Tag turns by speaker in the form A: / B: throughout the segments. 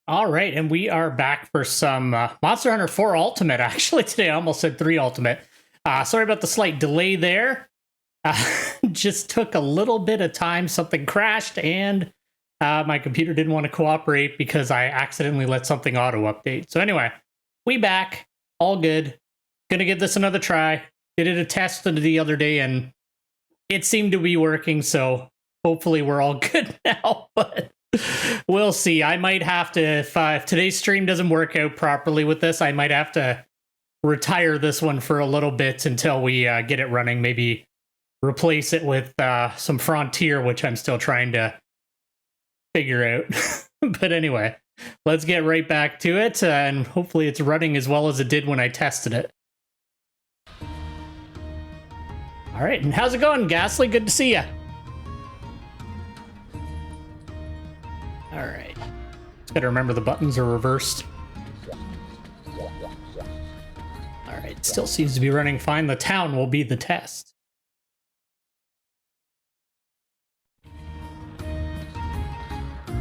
A: All right, and we are back for some Monster Hunter 4 Ultimate. Actually, today I almost said 3 Ultimate. Sorry about the slight delay there. Just took a little bit of time. Something crashed, and my computer didn't want to cooperate because I accidentally let something auto-update. So anyway, we back. All good. Gonna give this another try. Did it a test the other day, and it seemed to be working, so hopefully we're all good now, but we'll see. I might have to, if today's stream doesn't work out properly with this, I might have to retire this one for a little bit until we get it running. Maybe replace it with some Frontier, which I'm still trying to figure out. But anyway, let's get right back to it, and hopefully it's running as well as it did when I tested it. All right, and how's it going, Ghastly? Good to see you. All right. Just gotta remember the buttons are reversed. All right, still seems to be running fine. The town will be the test.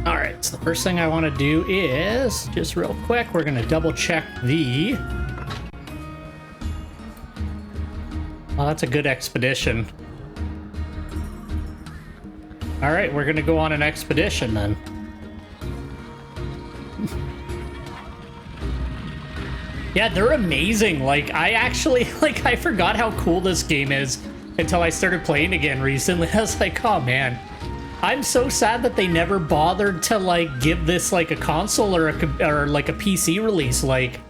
A: All right, so the first thing I want to do is, just real quick, we're gonna double check the... Oh, that's a good expedition. All right, we're gonna go on an expedition then. Yeah, they're amazing. Like, I actually, I forgot how cool this game is until I started playing again recently. I was like, oh man, I'm so sad that they never bothered to, give this, a console or a PC release. Like,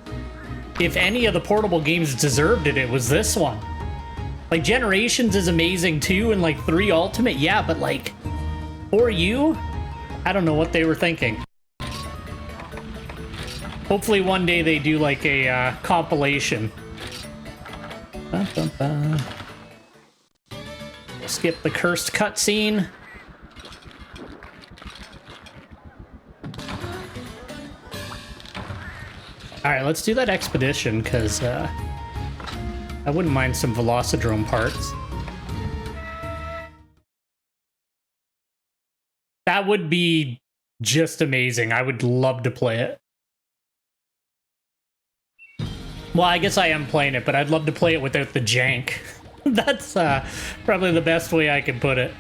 A: if any of the portable games deserved it, it was this one. Like, Generations is amazing too, and, 3 Ultimate, yeah, but, for you, I don't know what they were thinking. Hopefully one day they do a compilation. Skip the cursed cutscene. Alright, let's do that expedition, because I wouldn't mind some Velocidrome parts. That would be just amazing. I would love to play it. Well, I guess I am playing it, but I'd love to play it without the jank. That's probably the best way I could put it.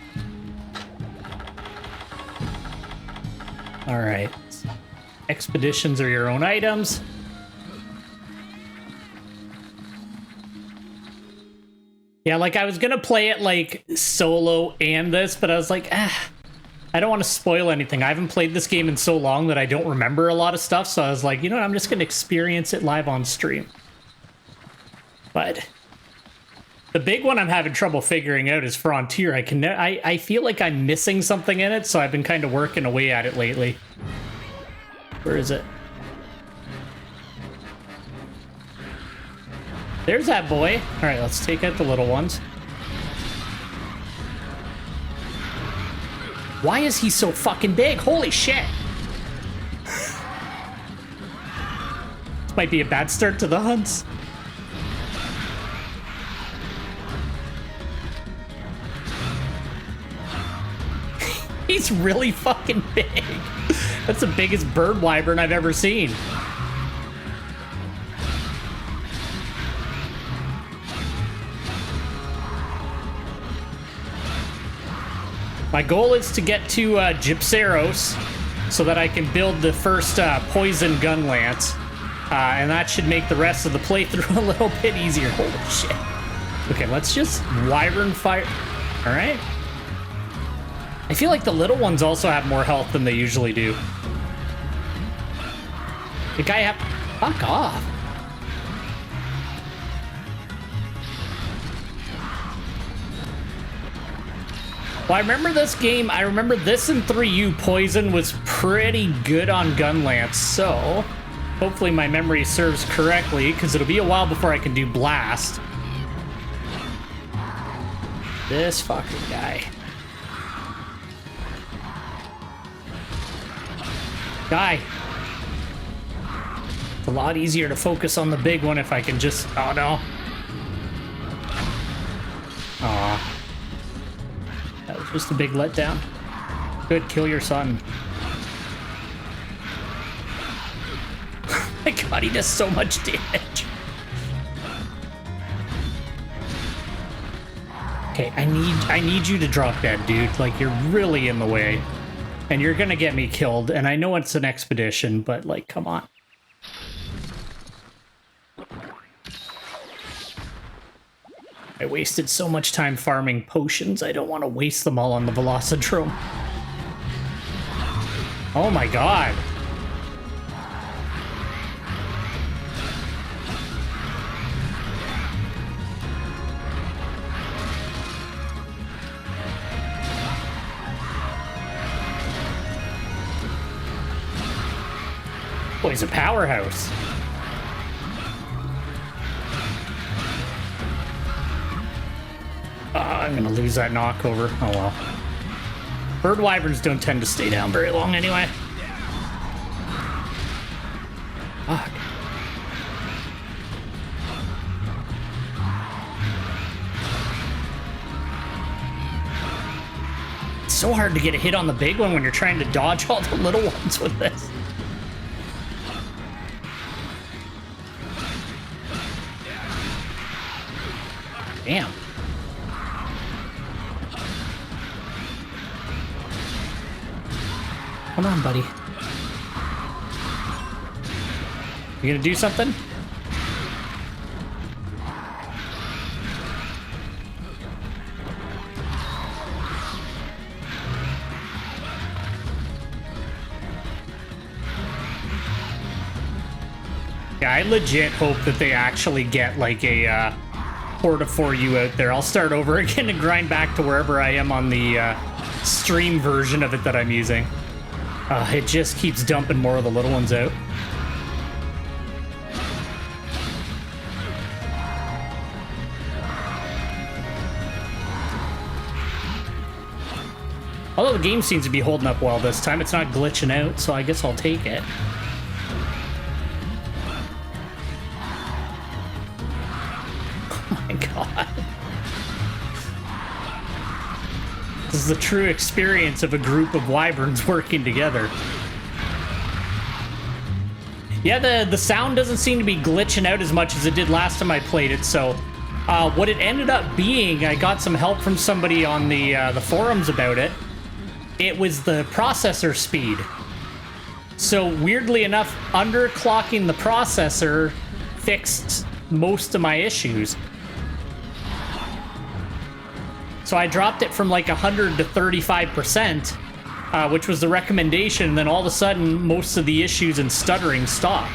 A: All right. Expeditions are your own items. Yeah, I was gonna play it solo and this, but I was like, I don't want to spoil anything. I haven't played this game in so long that I don't remember a lot of stuff, so I was like, you know what, I'm just gonna experience it live on stream. But the big one I'm having trouble figuring out is Frontier. I feel like I'm missing something in it, so I've been kind of working away at it lately. Where is it? There's that boy. All right, let's take out the little ones. Why is he so fucking big? Holy shit! This might be a bad start to the hunts. He's really fucking big. That's the biggest bird wyvern I've ever seen. My goal is to get to Gypceros so that I can build the first poison gun lance. And that should make the rest of the playthrough a little bit easier. Holy shit. Okay, let's just wyvern fire. All right. I feel like the little ones also have more health than they usually do. The guy have... Fuck off. Well, I remember this game, I remember this in 3U, Poison was pretty good on gun lance, so hopefully my memory serves correctly, because it'll be a while before I can do Blast. This fucking guy. Guy. It's a lot easier to focus on the big one if I can just... Oh, no. Aw. That was just a big letdown. Good, kill your son. My god, he does so much damage. Okay, I need you to drop dead, dude. Like, you're really in the way. And you're gonna get me killed. And I know it's an expedition, but, like, come on. I wasted so much time farming potions, I don't want to waste them all on the Velocidrome. Oh my god. Boy, he's a powerhouse. I'm gonna lose that knockover. Oh well. Bird wyverns don't tend to stay down very long anyway. Fuck. It's so hard to get a hit on the big one when you're trying to dodge all the little ones with this. Damn. Come on, buddy. You gonna do something? Yeah, I legit hope that they actually get like a porta for you out there. I'll start over again and grind back to wherever I am on the stream version of it that I'm using. It just keeps dumping more of the little ones out. Although the game seems to be holding up well this time, it's not glitching out, so I guess I'll take it. Oh my god. This is the true experience of a group of wyverns working together. Yeah, the sound doesn't seem to be glitching out as much as it did last time I played it, so what it ended up being, I got some help from somebody on the forums about it. It was the processor speed. So weirdly enough, underclocking the processor fixed most of my issues. So I dropped it from like 100 to 35%, which was the recommendation, and then all of a sudden, most of the issues and stuttering stopped.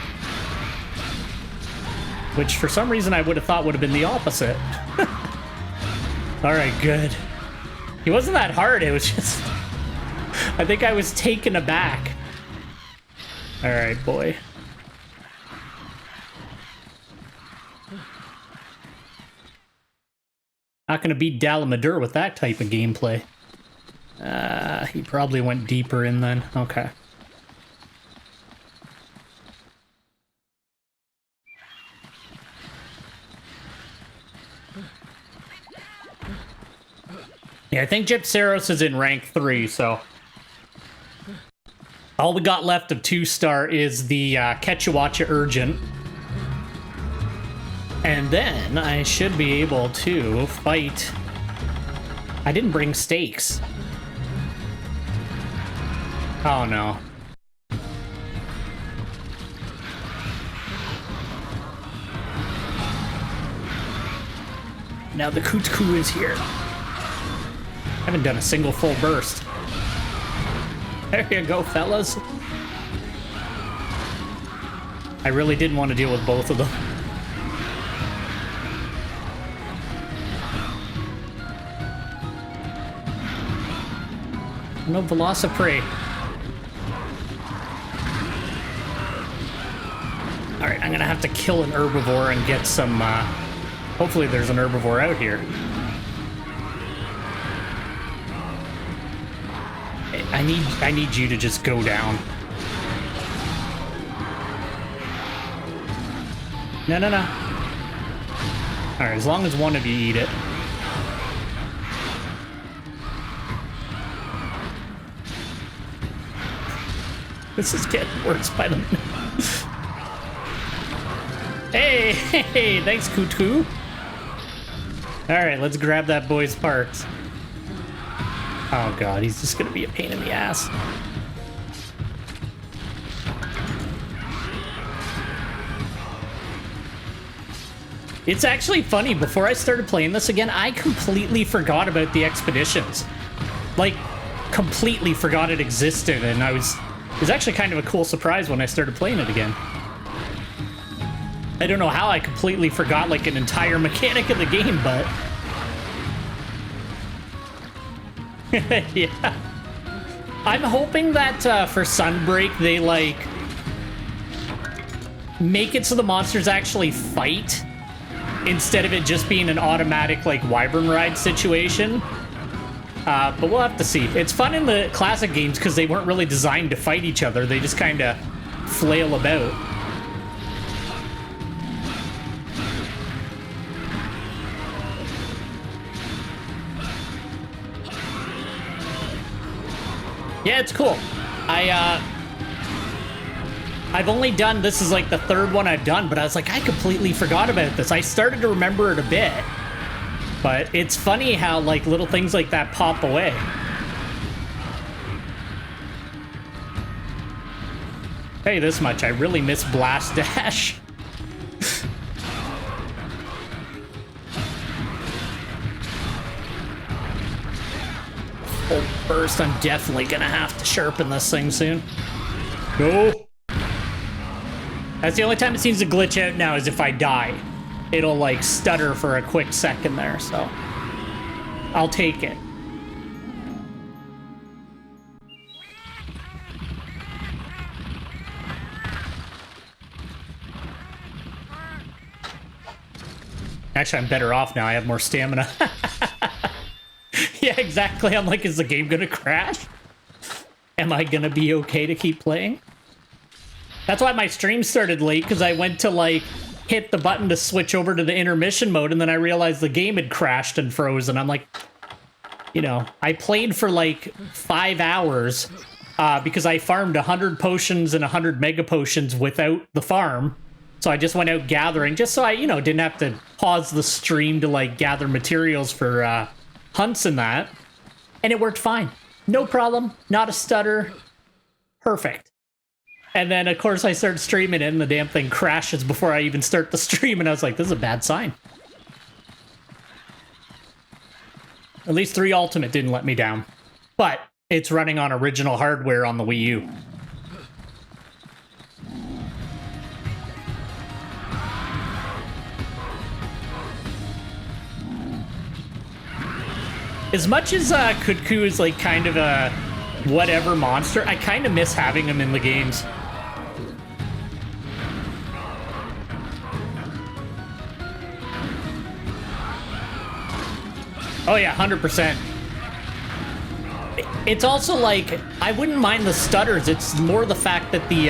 A: Which, for some reason, I would have thought would have been the opposite. Alright, good. It wasn't that hard, it was just... I think I was taken aback. Alright, boy. Not gonna beat Dalamadur with that type of gameplay. He probably went deeper in then. Okay. Yeah, I think Gypceros is in rank 3, so... all we got left of 2-star is the Quechuacha Urgent. And then I should be able to fight... I didn't bring stakes. Oh no. Now the Kutku is here. I haven't done a single full burst. There you go, fellas. I really didn't want to deal with both of them. No Velociprey. Alright, I'm gonna have to kill an herbivore and get some, hopefully there's an herbivore out here. I need you to just go down. No, no, no. Alright, as long as one of you eat it. This is getting worse by the minute. Hey, hey, thanks, Kutu. All right, let's grab that boy's parts. Oh god, he's just gonna be a pain in the ass. It's actually funny, before I started playing this again, I completely forgot about the expeditions. Like, completely forgot it existed, and it was actually kind of a cool surprise when I started playing it again. I don't know how I completely forgot, like, an entire mechanic of the game, but... yeah. I'm hoping that for Sunbreak, they, like, make it so the monsters actually fight, instead of it just being an automatic, like, Wyvern ride situation. But we'll have to see. It's fun in the classic games because they weren't really designed to fight each other. They just kind of flail about. Yeah, it's cool. I've only done, this is like the third one I've done, but I was like, I completely forgot about this. I started to remember it a bit, but it's funny how like little things like that pop away. Tell you this much, I really miss Blast Dash. Full burst, I'm definitely gonna have to sharpen this thing soon. No. That's the only time it seems to glitch out now, is if I die. It'll, like, stutter for a quick second there, so... I'll take it. Actually, I'm better off now. I have more stamina. Yeah, exactly. I'm like, is the game gonna crash? Am I gonna be okay to keep playing? That's why my stream started late, because I went to, like, hit the button to switch over to the intermission mode, and then I realized the game had crashed and frozen. I'm like, you know, I played for, like, 5 hours, because I farmed 100 potions and 100 mega potions without the farm. So I just went out gathering, just so I, you know, didn't have to pause the stream to, like, gather materials for, hunts and that. And it worked fine. No problem. Not a stutter. Perfect. And then, of course, I start streaming it, and the damn thing crashes before I even start the stream, and I was like, this is a bad sign. At least 3 Ultimate didn't let me down. But it's running on original hardware on the Wii U. As much as Kutku is, like, kind of a whatever monster, I kind of miss having him in the games. Oh yeah, 100%. It's also like, I wouldn't mind the stutters, it's more the fact that the,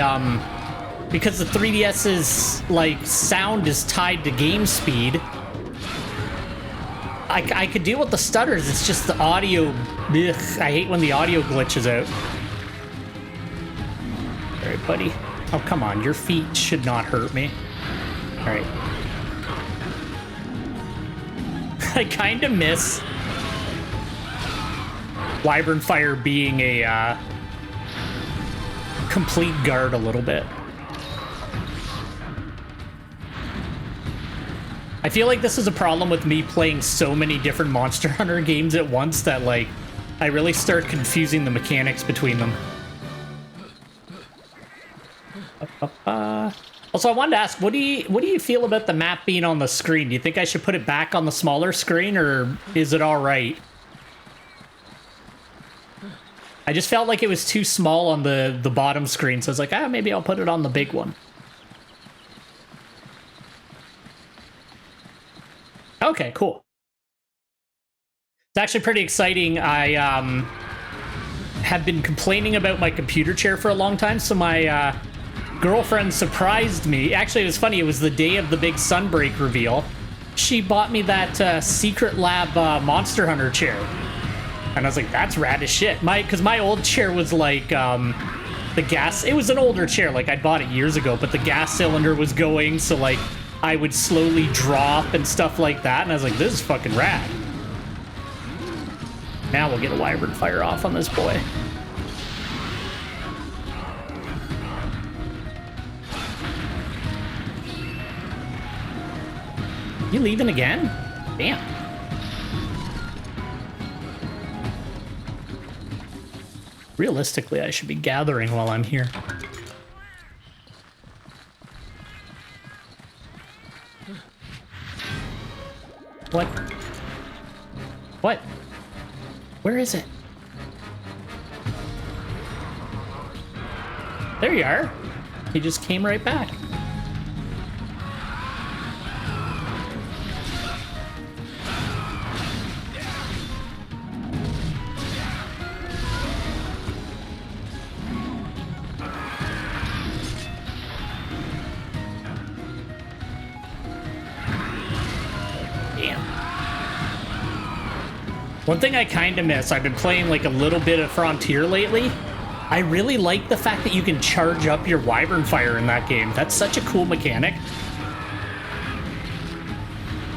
A: because the 3DS's, like, sound is tied to game speed, I could deal with the stutters, it's just the audio, ugh, I hate when the audio glitches out. Alright, buddy. Oh, come on, your feet should not hurt me. Alright. I kind of miss Wyvern Fire being a complete guard a little bit. I feel like this is a problem with me playing so many different Monster Hunter games at once that, like, I really start confusing the mechanics between them. Also, I wanted to ask, what do you feel about the map being on the screen? Do you think I should put it back on the smaller screen, or is it all right? I just felt like it was too small on the bottom screen, so I was like, maybe I'll put it on the big one. Okay, cool. It's actually pretty exciting. I have been complaining about my computer chair for a long time, so my girlfriend surprised me. Actually, it was funny. It was the day of the big Sunbreak reveal. She bought me that Secret Lab Monster Hunter chair. And I was like, that's rad as shit. Because my old chair was like, the gas... It was an older chair. Like, I bought it years ago, but the gas cylinder was going, so, like, I would slowly drop and stuff like that, and I was like, this is fucking rad. Now we'll get a wyvern fire off on this boy. You leaving again? Damn. Realistically, I should be gathering while I'm here. What? What? Where is it? There you are. He just came right back. One thing I kind of miss, I've been playing like a little bit of Frontier lately. I really like the fact that you can charge up your wyvern fire in that game. That's such a cool mechanic.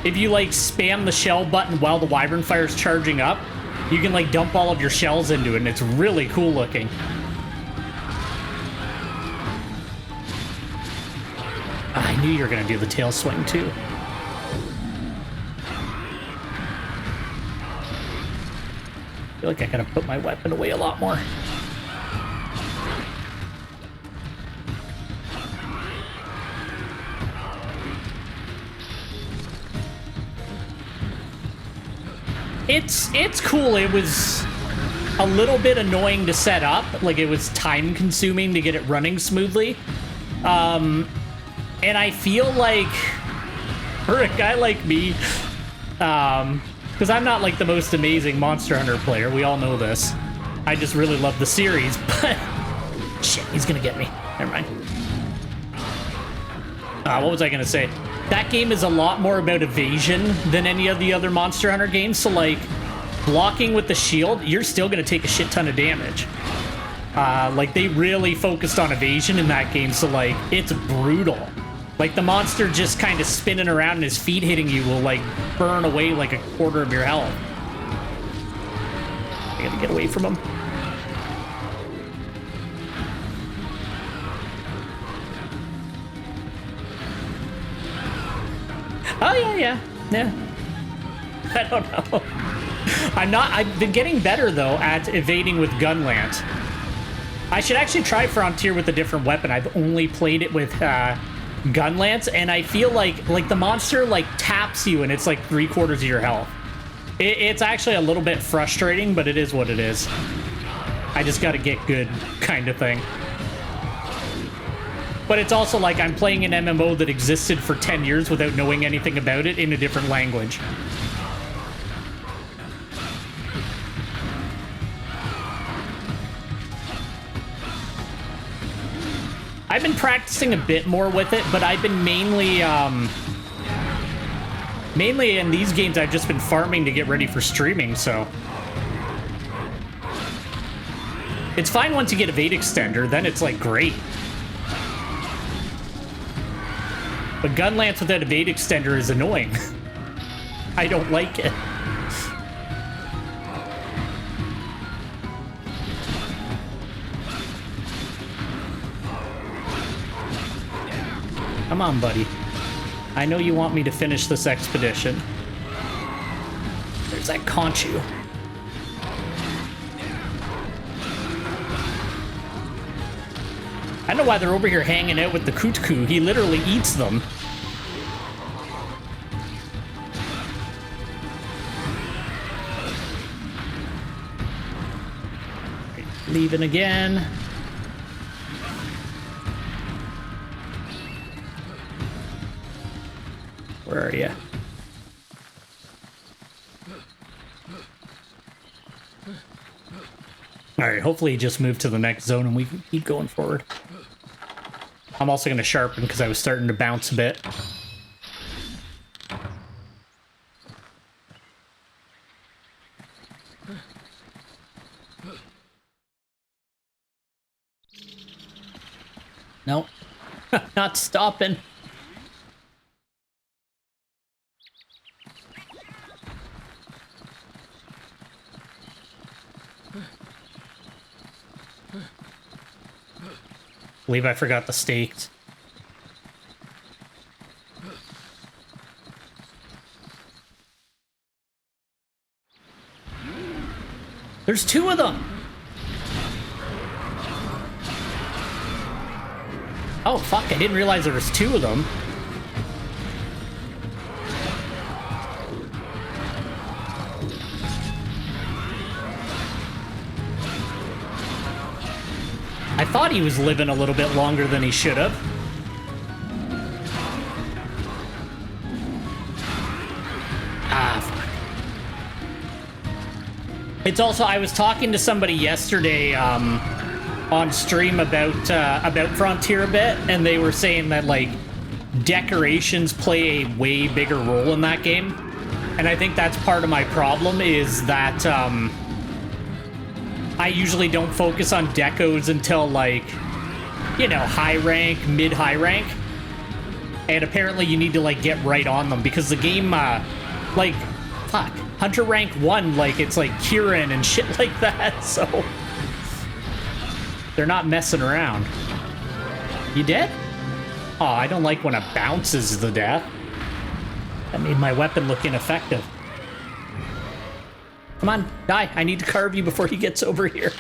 A: If you like spam the shell button while the wyvern fire is charging up, you can like dump all of your shells into it, and it's really cool looking. I knew you were gonna do the tail swing too. I feel like I gotta put my weapon away a lot more. It's cool. It was a little bit annoying to set up. Like, it was time consuming to get it running smoothly. And I feel like for a guy like me, because I'm not like the most amazing Monster Hunter player. We all know this. I just really love the series, but shit, he's gonna get me. Never mind. What was I gonna say? That game is a lot more about evasion than any of the other Monster Hunter games. So like, blocking with the shield, you're still gonna take a shit ton of damage. Like, they really focused on evasion in that game, so like, it's brutal. Like, the monster just kind of spinning around and his feet hitting you will, like, burn away like a quarter of your health. I gotta get away from him. Oh, yeah. I don't know. I've been getting better, though, at evading with Gunlant. I should actually try Frontier with a different weapon. I've only played it with, Gunlance, and I feel like the monster like taps you and it's like 3/4 of your health. It's actually a little bit frustrating, but it is what it is. I just got to get good, kind of thing. But it's also like I'm playing an MMO that existed for 10 years without knowing anything about it in a different language. I've been practicing a bit more with it, but I've been mainly in these games, I've just been farming to get ready for streaming, so. It's fine once you get Evade Extender, then it's like great. But Gunlance without Evade Extender is annoying. I don't like it. Come on, buddy. I know you want me to finish this expedition. There's that Conchu. I don't know why they're over here hanging out with the Kutku. He literally eats them. Leaving again. Where are you? Alright, hopefully he just moved to the next zone and we can keep going forward. I'm also going to sharpen because I was starting to bounce a bit. Nope. Not stopping. believe I forgot the stakes. There's 2 of them! Oh, fuck, I didn't realize there was 2 of them. I thought he was living a little bit longer than he should have. Ah, fuck. It's also, I was talking to somebody yesterday on stream about Frontier a bit, and they were saying that, like, decorations play a way bigger role in that game. And I think that's part of my problem, is that I usually don't focus on decos until, like, you know, high rank, mid-high rank. And apparently you need to, like, get right on them, because the game, like, fuck, Hunter rank 1, like, it's like Kieran and shit like that, so they're not messing around. You dead? Oh, I don't like when it bounces the death. That made my weapon look ineffective. Come on, die. I need to carve you before he gets over here.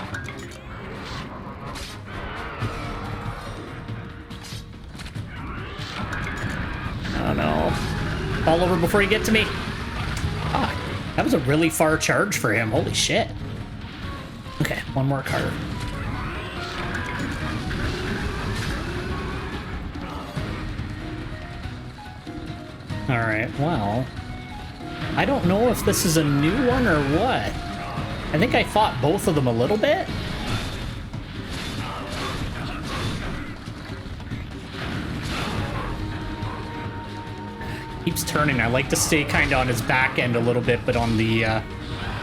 A: Oh no. Fall over before you get to me. Ah, that was a really far charge for him. Holy shit. Okay, one more carve. Alright, well, I don't know if this is a new one or what. I think I fought both of them a little bit. Keeps turning. I like to stay kind of on his back end a little bit, but on the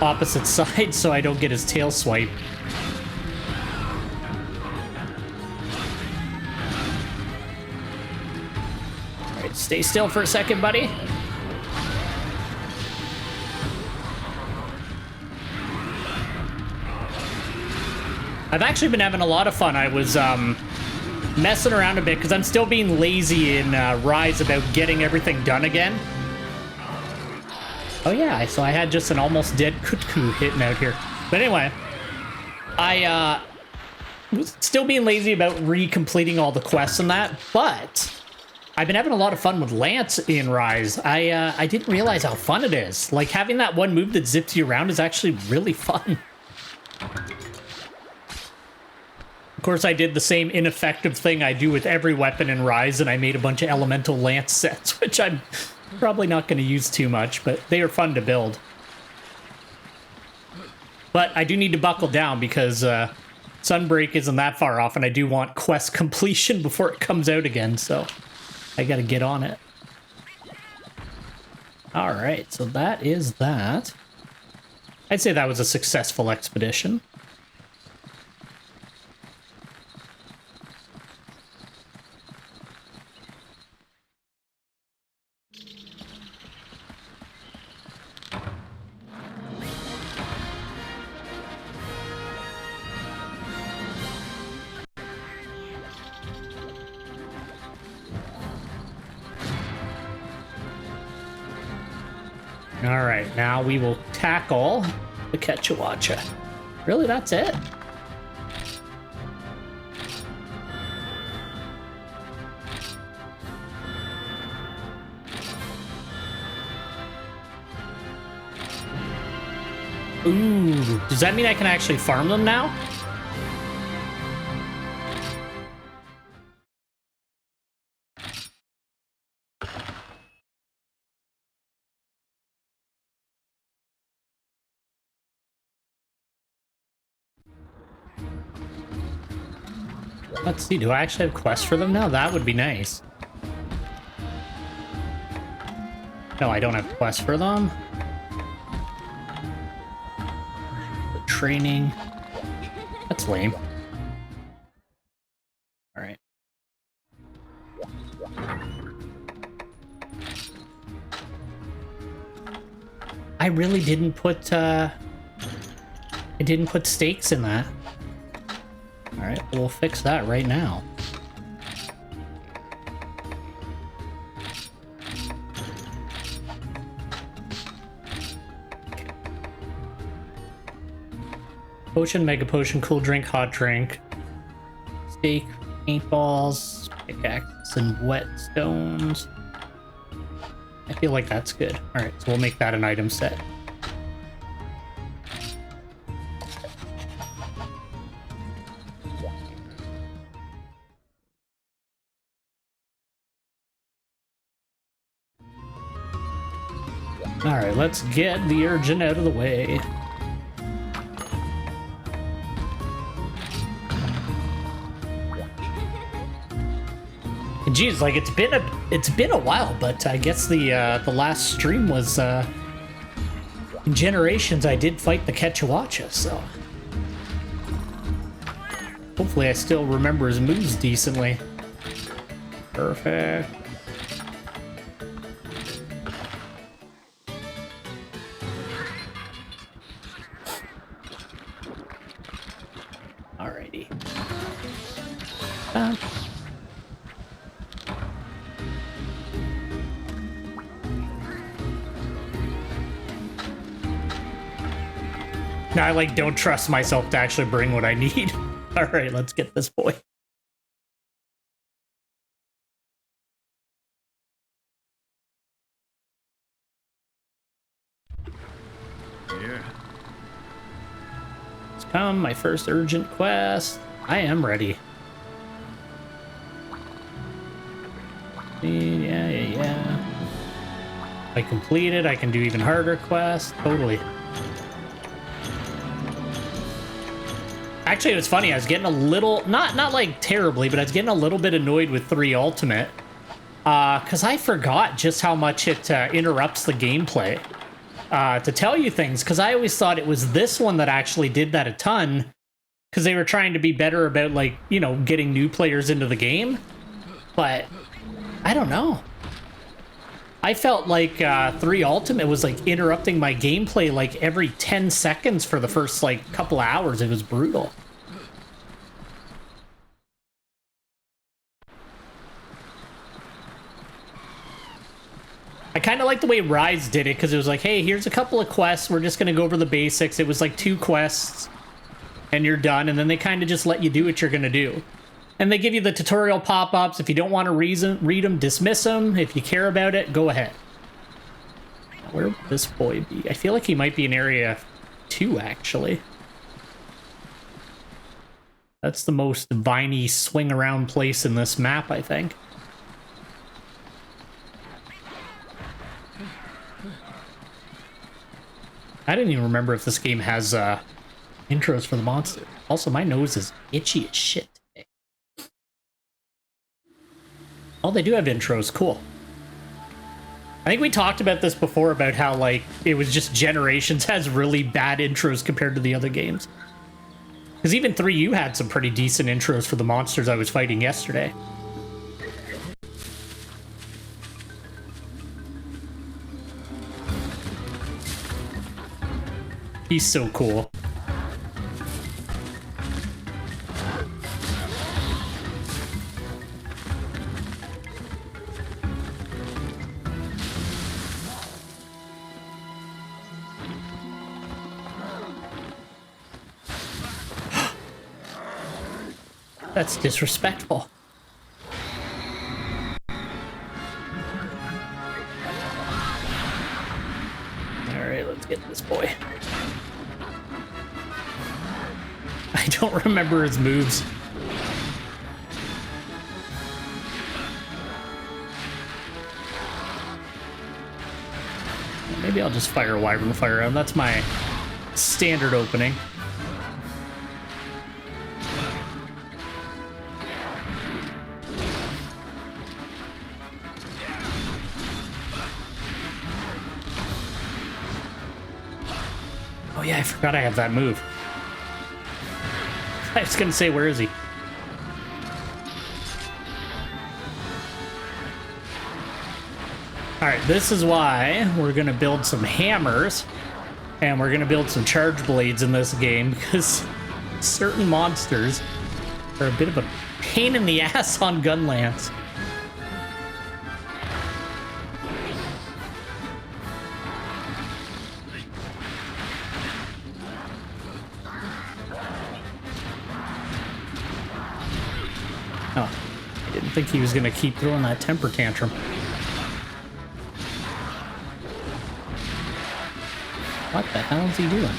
A: opposite side so I don't get his tail swipe. Alright, stay still for a second, buddy. I've actually been having a lot of fun. I was messing around a bit because I'm still being lazy in Rise about getting everything done again. Oh yeah, so I had just an almost dead Kutku hitting out here. But anyway, I was still being lazy about re-completing all the quests and that, but I've been having a lot of fun with Lance in Rise. I didn't realize how fun it is. Like, having that one move that zips you around is actually really fun. Of course, I did the same ineffective thing I do with every weapon in Rise, and I made a bunch of elemental lance sets, which I'm probably not going to use too much, but they are fun to build. But I do need to buckle down because Sunbreak isn't that far off, and I do want quest completion before it comes out again, so I got to get on it. All right, so that is that. I'd say that was a successful expedition. All right, now we will tackle the Quechuacha. Really, that's it? Ooh, does that mean I can actually farm them now? Let's see, do I actually have quests for them now? That would be nice. No, I don't have quests for them. The training. That's lame. Alright. I really didn't put, I didn't put stakes in that. Alright, we'll fix that right now. Potion, mega potion, cool drink, hot drink, steak, paintballs, pickaxe, and whetstones. I feel like that's good. All right, so we'll make that an item set. All right, let's get the urgent out of the way. Geez, like it's been a while, but I guess the last stream was in Generations. I did fight the Quechuacha, so hopefully I still remember his moves decently. Perfect. Alrighty. Now I like don't trust myself to actually bring what I need. All right, let's get this boy.
B: Yeah.
A: It's come, my first urgent quest. I am ready. Yeah. If I complete it, I can do even harder quests. Totally. Actually, it was funny. I was getting a little, not like terribly, but I was getting a little bit annoyed with 3 Ultimate. Because I forgot just how much it interrupts the gameplay. To tell you things, because I always thought it was this one that actually did that a ton. Because they were trying to be better about, like, you know, getting new players into the game. But, I don't know. I felt like 3 Ultimate was, like, interrupting my gameplay, like, every 10 seconds for the first, like, couple hours. It was brutal. I kind of like the way Rise did it, because it was like, hey, here's a couple of quests. We're just going to go over the basics. It was like 2 quests, and you're done. And then they kind of just let you do what you're going to do. And they give you the tutorial pop-ups. If you don't want to read them, dismiss them. If you care about it, go ahead. Where would this boy be? I feel like he might be in Area 2, actually. That's the most viney swing-around place in this map, I think. I didn't even remember if this game has intros for the monster. Also, my nose is itchy as shit today. Oh, they do have intros. Cool. I think we talked about this before, about how, like, it was just Generations has really bad intros compared to the other games. Because even 3U had some pretty decent intros for the monsters I was fighting yesterday. He's so cool. That's disrespectful. Alright, let's get this boy. I don't remember his moves. Maybe I'll just fire a Wyvern Fire round. That's my standard opening. Oh yeah, I forgot I have that move. I was gonna say, where is he? Alright, this is why we're gonna build some hammers, and we're gonna build some charge blades in this game, because certain monsters are a bit of a pain in the ass on Gunlance. think he was going to keep throwing that temper tantrum. What the hell is he doing?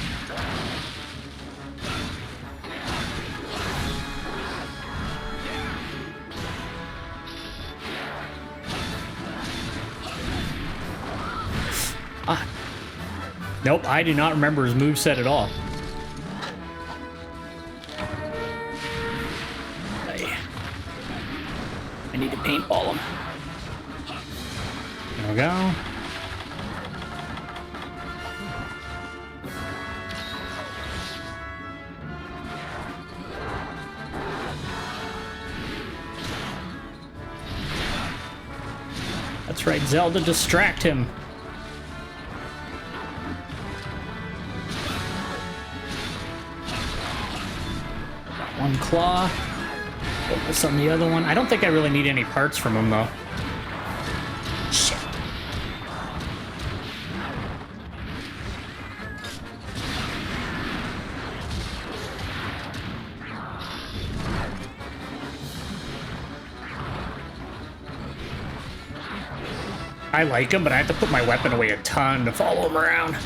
A: Ah. Nope, I do not remember his moveset at all. I need to paintball him. There we go. That's right, Zelda, distract him. One claw. Focus on the other one. I don't think I really need any parts from him, though. Shit. I like him, but I have to put my weapon away a ton to follow him around.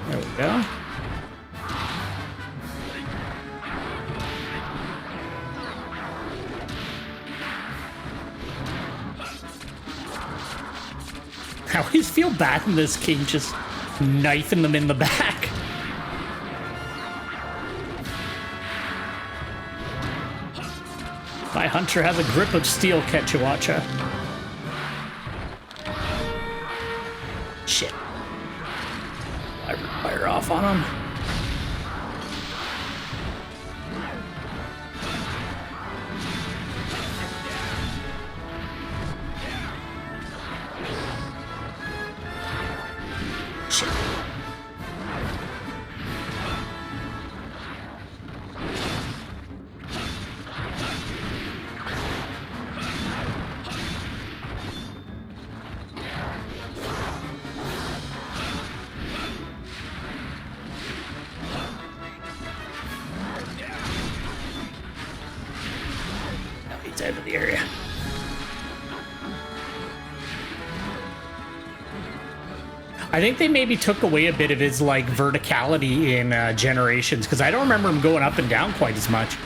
A: There we go. I always feel bad in this game, just knifing them in the back. My hunter has a grip of steel, Ketchawacha. Shit. I fire off on him. Shit. Out of the area. I think they maybe took away a bit of his like verticality in Generations, because I don't remember him going up and down quite as much.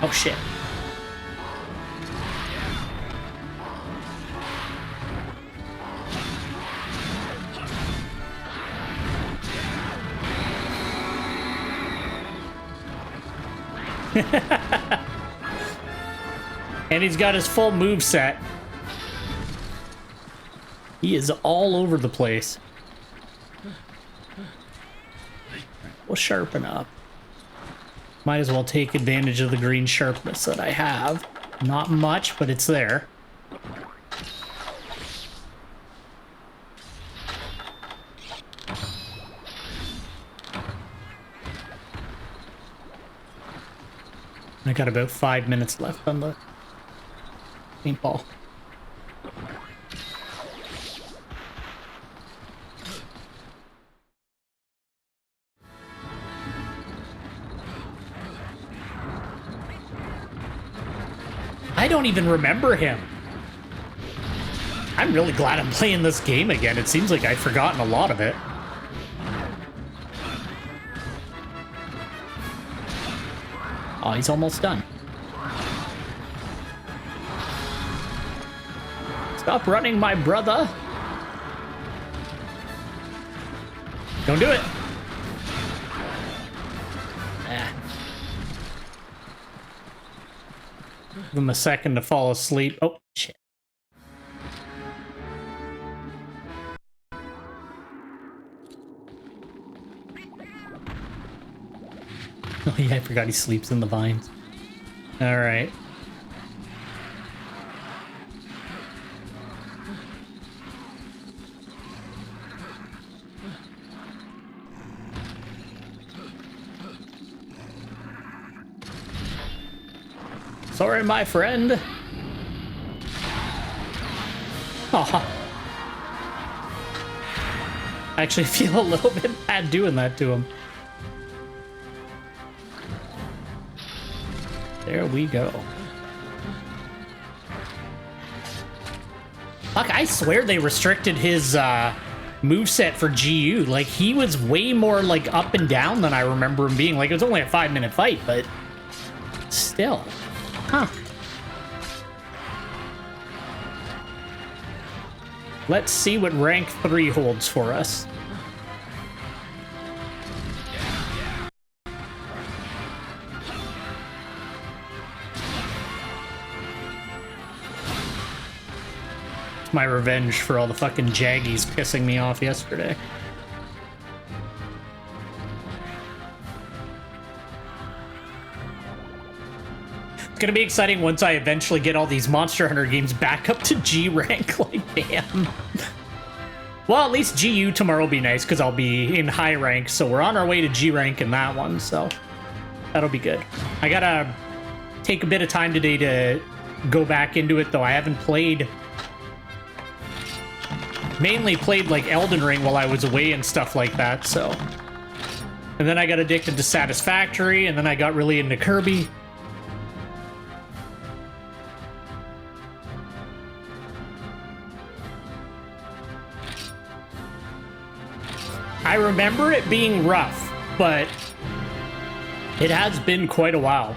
A: Oh shit. And he's got his full move set. He is all over the place. We'll sharpen up. Might as well take advantage of the green sharpness that I have. Not much, but it's there. I got about 5 minutes left on the paintball. I don't even remember him. I'm really glad I'm playing this game again. It seems like I've forgotten a lot of it. Oh, he's almost done. Stop running, my brother. Don't do it. Give him a second to fall asleep. Oh, shit. Oh, yeah, I forgot he sleeps in the vines. All right. Sorry, my friend. Aw. I actually feel a little bit bad doing that to him. There we go. Fuck, I swear they restricted his moveset for GU. Like, he was way more, like, up and down than I remember him being. Like, it was only a 5-minute fight, but still. Huh. Let's see what rank 3 holds for us. It's my revenge for all the fucking Jaggies pissing me off yesterday. It's gonna be exciting once I eventually get all these Monster Hunter games back up to G rank. Like, damn. Well, at least GU tomorrow will be nice because I'll be in high rank, so we're on our way to G rank in that one, so that'll be good. I gotta take a bit of time today to go back into it, though. I haven't played... Mainly played, like, Elden Ring while I was away and stuff like that, so... And then I got addicted to Satisfactory, and then I got really into Kirby. I remember it being rough, but it has been quite a while.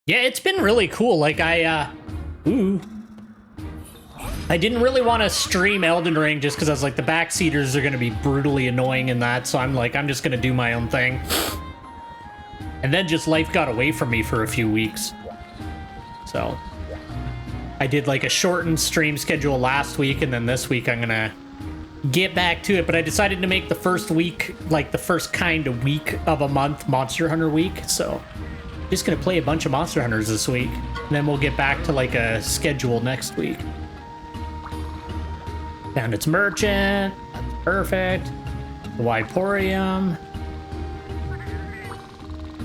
A: Yeah, it's been really cool. Like, I didn't really want to stream Elden Ring just because I was like, the backseaters are going to be brutally annoying in that, so I'm like, I'm just going to do my own thing. And then just life got away from me for a few weeks. So I did like a shortened stream schedule last week, and then this week I'm going to get back to it, but I decided to make the first week, like the first kind of week of a month, Monster Hunter week, so just going to play a bunch of Monster Hunters this week, and then we'll get back to like a schedule next week. Found its merchant. That's perfect. The Wyporium.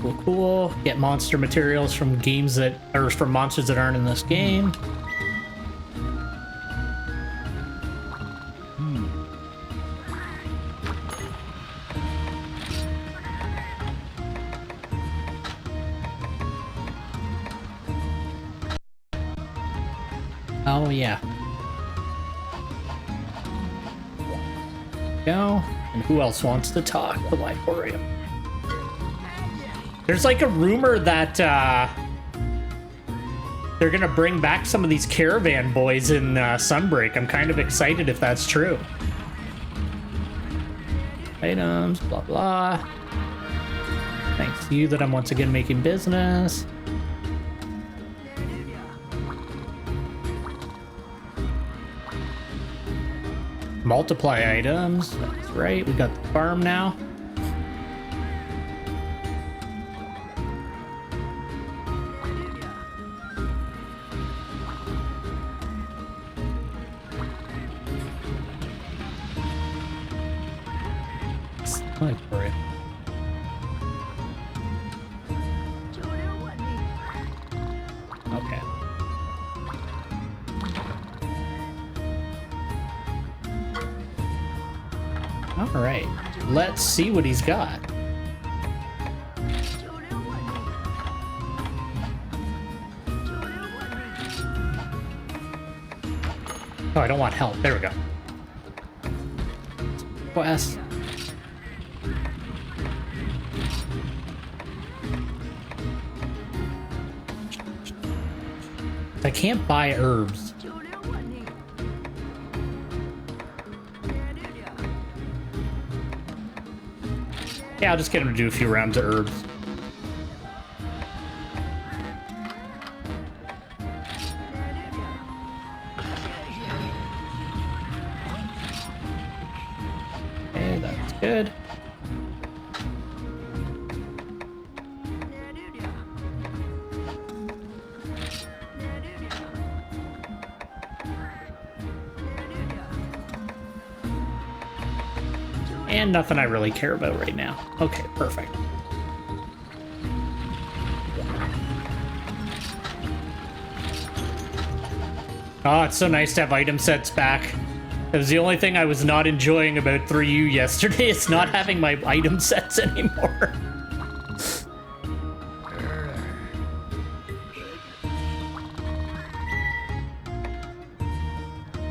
A: Cool, cool. Get monster materials from games that, or from monsters that aren't in this game. Oh, yeah. Go. And who else wants to talk? The Wyporium. There's like a rumor that they're gonna bring back some of these caravan boys in Sunbreak. I'm kind of excited if that's true. Items, blah blah. Thanks to you that I'm once again making business. Multiply items. That's right. We got the farm now. Like for it. Okay. All right. Let's see what he's got. Oh, I don't want help. There we go. Quest. I can't buy herbs. Yeah, I'll just get him to do a few rounds of herbs. Okay, that's good. And nothing I really care about right now. Okay, perfect. Oh, it's so nice to have item sets back. It was the only thing I was not enjoying about 3U yesterday. It's not having my item sets anymore.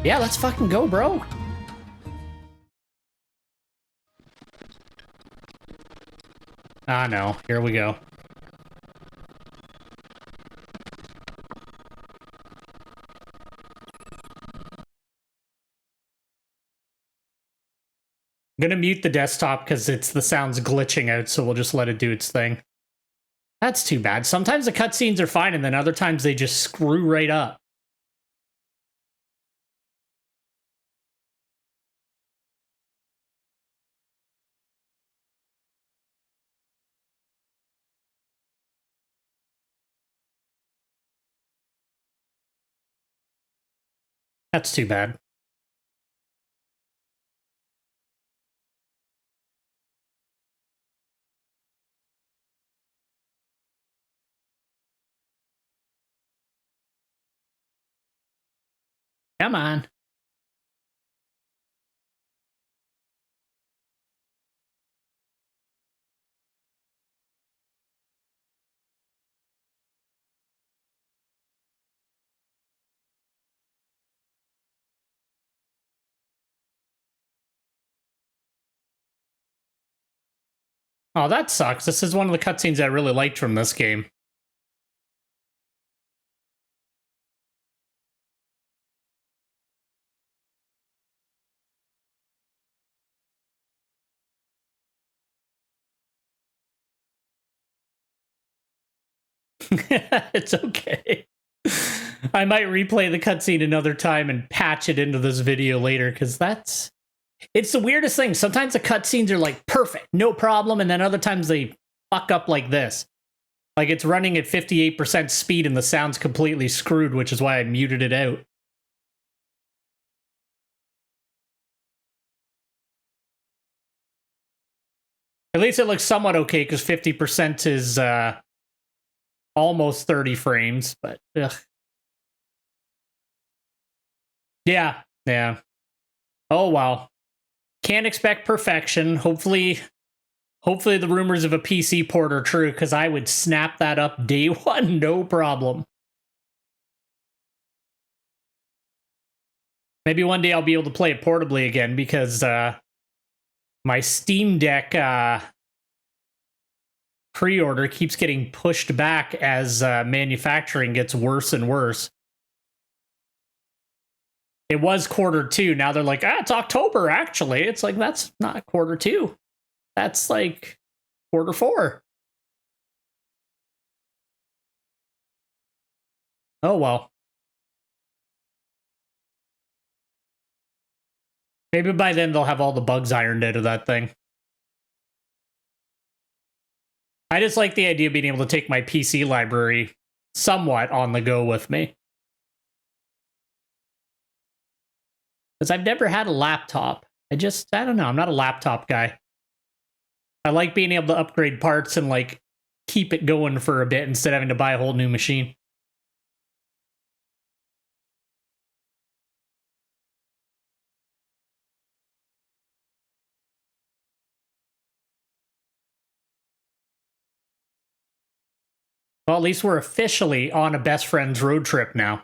A: Yeah, let's fucking go, bro. Ah, no. Here we go. I'm gonna mute the desktop because the sound's glitching out, so we'll just let it do its thing. That's too bad. Sometimes the cutscenes are fine, and then other times they just screw right up. That's too bad. Come on. Oh, that sucks. This is one of the cutscenes I really liked from this game. It's okay. I might replay the cutscene another time and patch it into this video later, because it's the weirdest thing. Sometimes the cutscenes are like perfect, no problem, and then other times they fuck up like this. Like it's running at 58% speed and the sound's completely screwed, which is why I muted it out. At least it looks somewhat okay, because 50% is almost 30 frames, but ugh. Yeah. Oh, wow. Can't expect perfection. Hopefully the rumors of a PC port are true, because I would snap that up day one, no problem. Maybe one day I'll be able to play it portably again, because my Steam Deck pre-order keeps getting pushed back as manufacturing gets worse and worse. It was Q2. Now they're like, it's October, actually. It's like, that's not Q2. That's like Q4. Oh, well. Maybe by then they'll have all the bugs ironed out of that thing. I just like the idea of being able to take my PC library somewhat on the go with me. Because I've never had a laptop. I don't know, I'm not a laptop guy. I like being able to upgrade parts and like keep it going for a bit instead of having to buy a whole new machine. Well, at least we're officially on a best friends road trip now.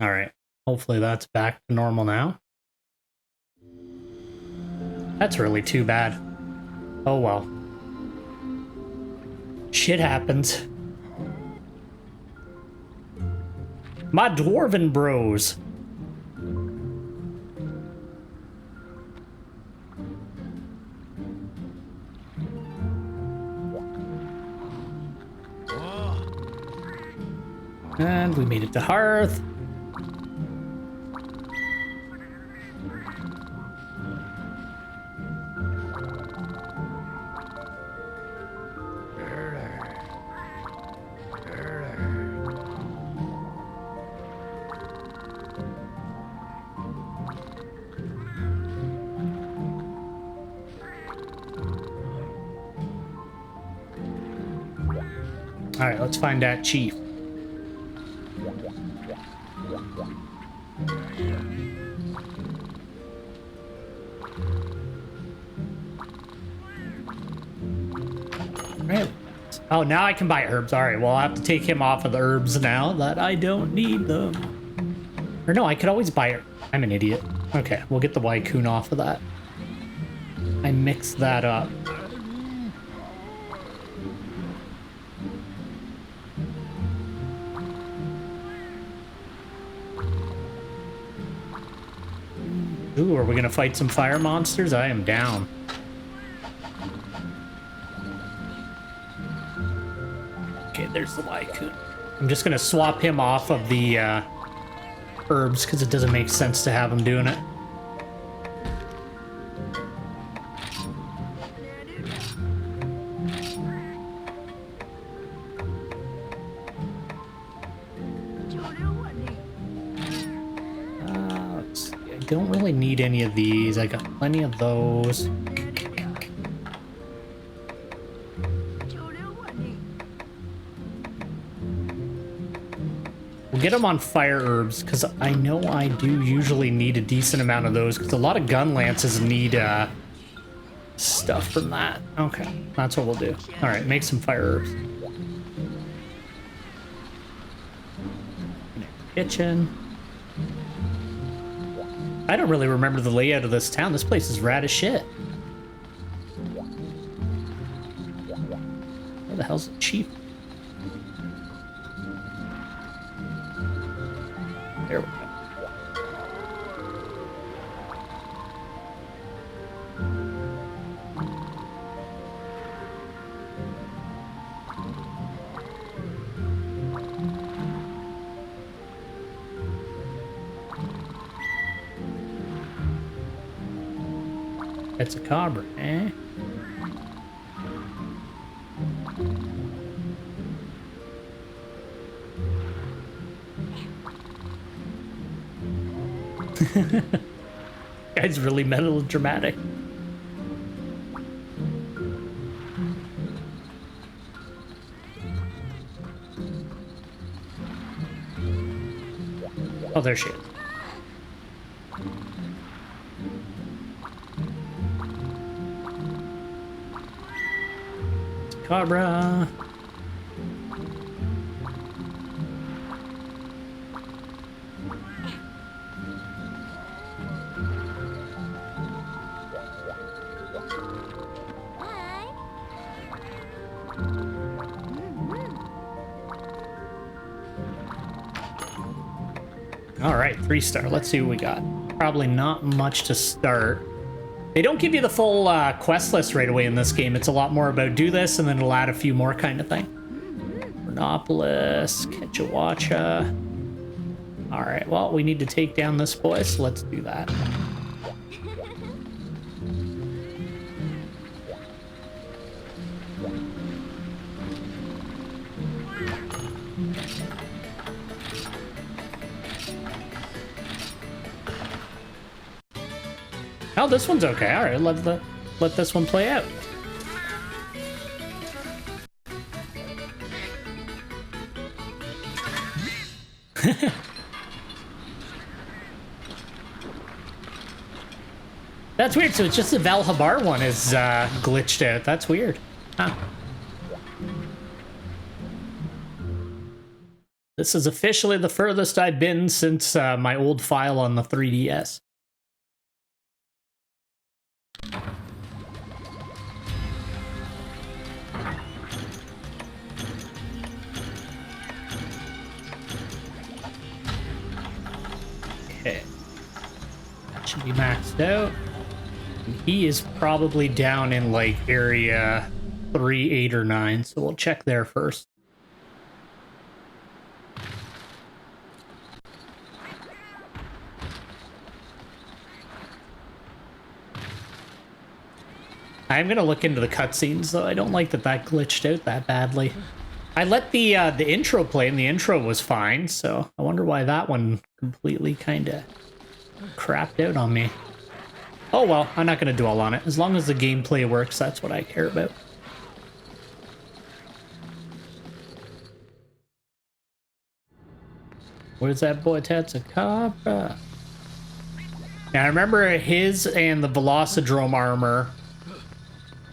A: All right. Hopefully that's back to normal now. That's really too bad. Oh well. Shit happens. My dwarven bros. And we made it to Hearth. All right, let's find that chief. Right. Oh, now I can buy herbs. All right, well, I'll have to take him off of the herbs now that I don't need them. Or no, I could always buy it. I'm an idiot. Okay, we'll get the Wycoon off of that. I mixed that up. Ooh, are we gonna fight some fire monsters? I am down. Okay, there's the Wycoon. I'm just gonna swap him off of the herbs because it doesn't make sense to have him doing it. Let's see. I don't really need any of these. I got plenty of those. We'll get them on fire herbs, because I know I do usually need a decent amount of those, because a lot of gun lances need stuff from that. Okay, that's what we'll do. All right, make some fire herbs. Kitchen. I don't really remember the layout of this town. This place is rad as shit. Where the hell's the chief? There we go. It's a cobra, eh? Guy's really melodramatic. Oh, there she is. Cobra. All right, 3-star. Let's see what we got. Probably not much to start. They don't give you the full quest list right away in this game. It's a lot more about do this and then it'll add a few more kind of thing. Monopolis, Ketchawacha. All right, well, we need to take down this boy, so let's do that. Oh, this one's okay. All right, let this one play out. That's weird. So it's just the Valhabar one is glitched out. That's weird. Huh. This is officially the furthest I've been since my old file on the 3DS. Okay. That should be maxed out. And he is probably down in like area 3, 8, or 9, so we'll check there first. I'm gonna look into the cutscenes, though. I don't like that glitched out that badly. I let the intro play, and the intro was fine, so I wonder why that one completely kind of crapped out on me. Oh well, I'm not gonna dwell on it. As long as the gameplay works, that's what I care about. Where's that boy Tetsukabra? Now I remember his and the Velocidrome armor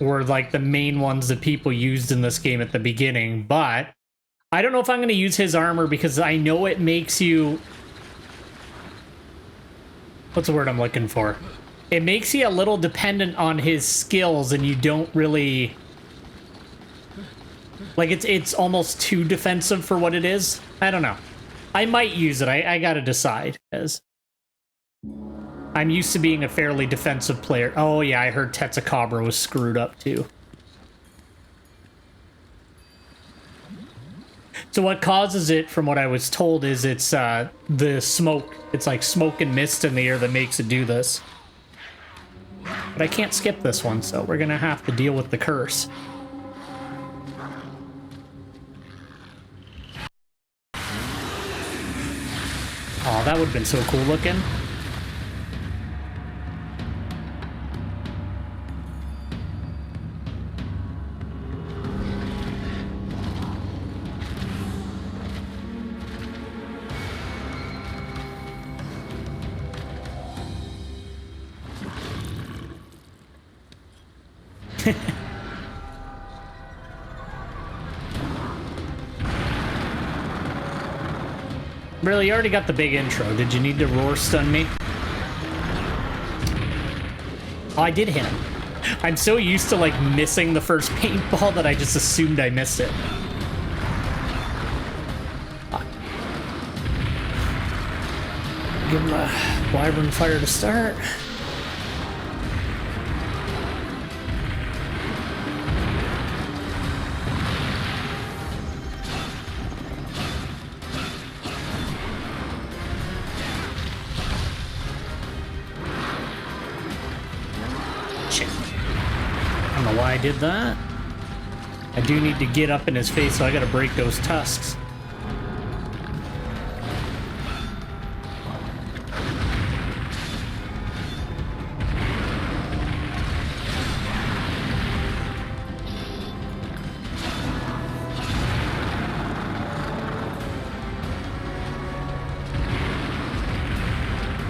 A: were like the main ones that people used in this game at the beginning, but I don't know if I'm going to use his armor because I know it makes you... What's the word I'm looking for? It makes you a little dependent on his skills and you don't really... Like, it's almost too defensive for what it is. I don't know. I might use it. I gotta decide, as I'm used to being a fairly defensive player. Oh, yeah, I heard Tetsukabra was screwed up, too. So what causes it, from what I was told, is it's the smoke. It's like smoke and mist in the air that makes it do this. But I can't skip this one, so we're gonna have to deal with the curse. Oh, that would have been so cool looking. Really, you already got the big intro. Did you need to roar stun me? Oh, I did hit him. I'm so used to, like, missing the first paintball that I just assumed I missed it. Fuck. Give him a wyvern fire to start. I did that. I do need to get up in his face, so I gotta break those tusks.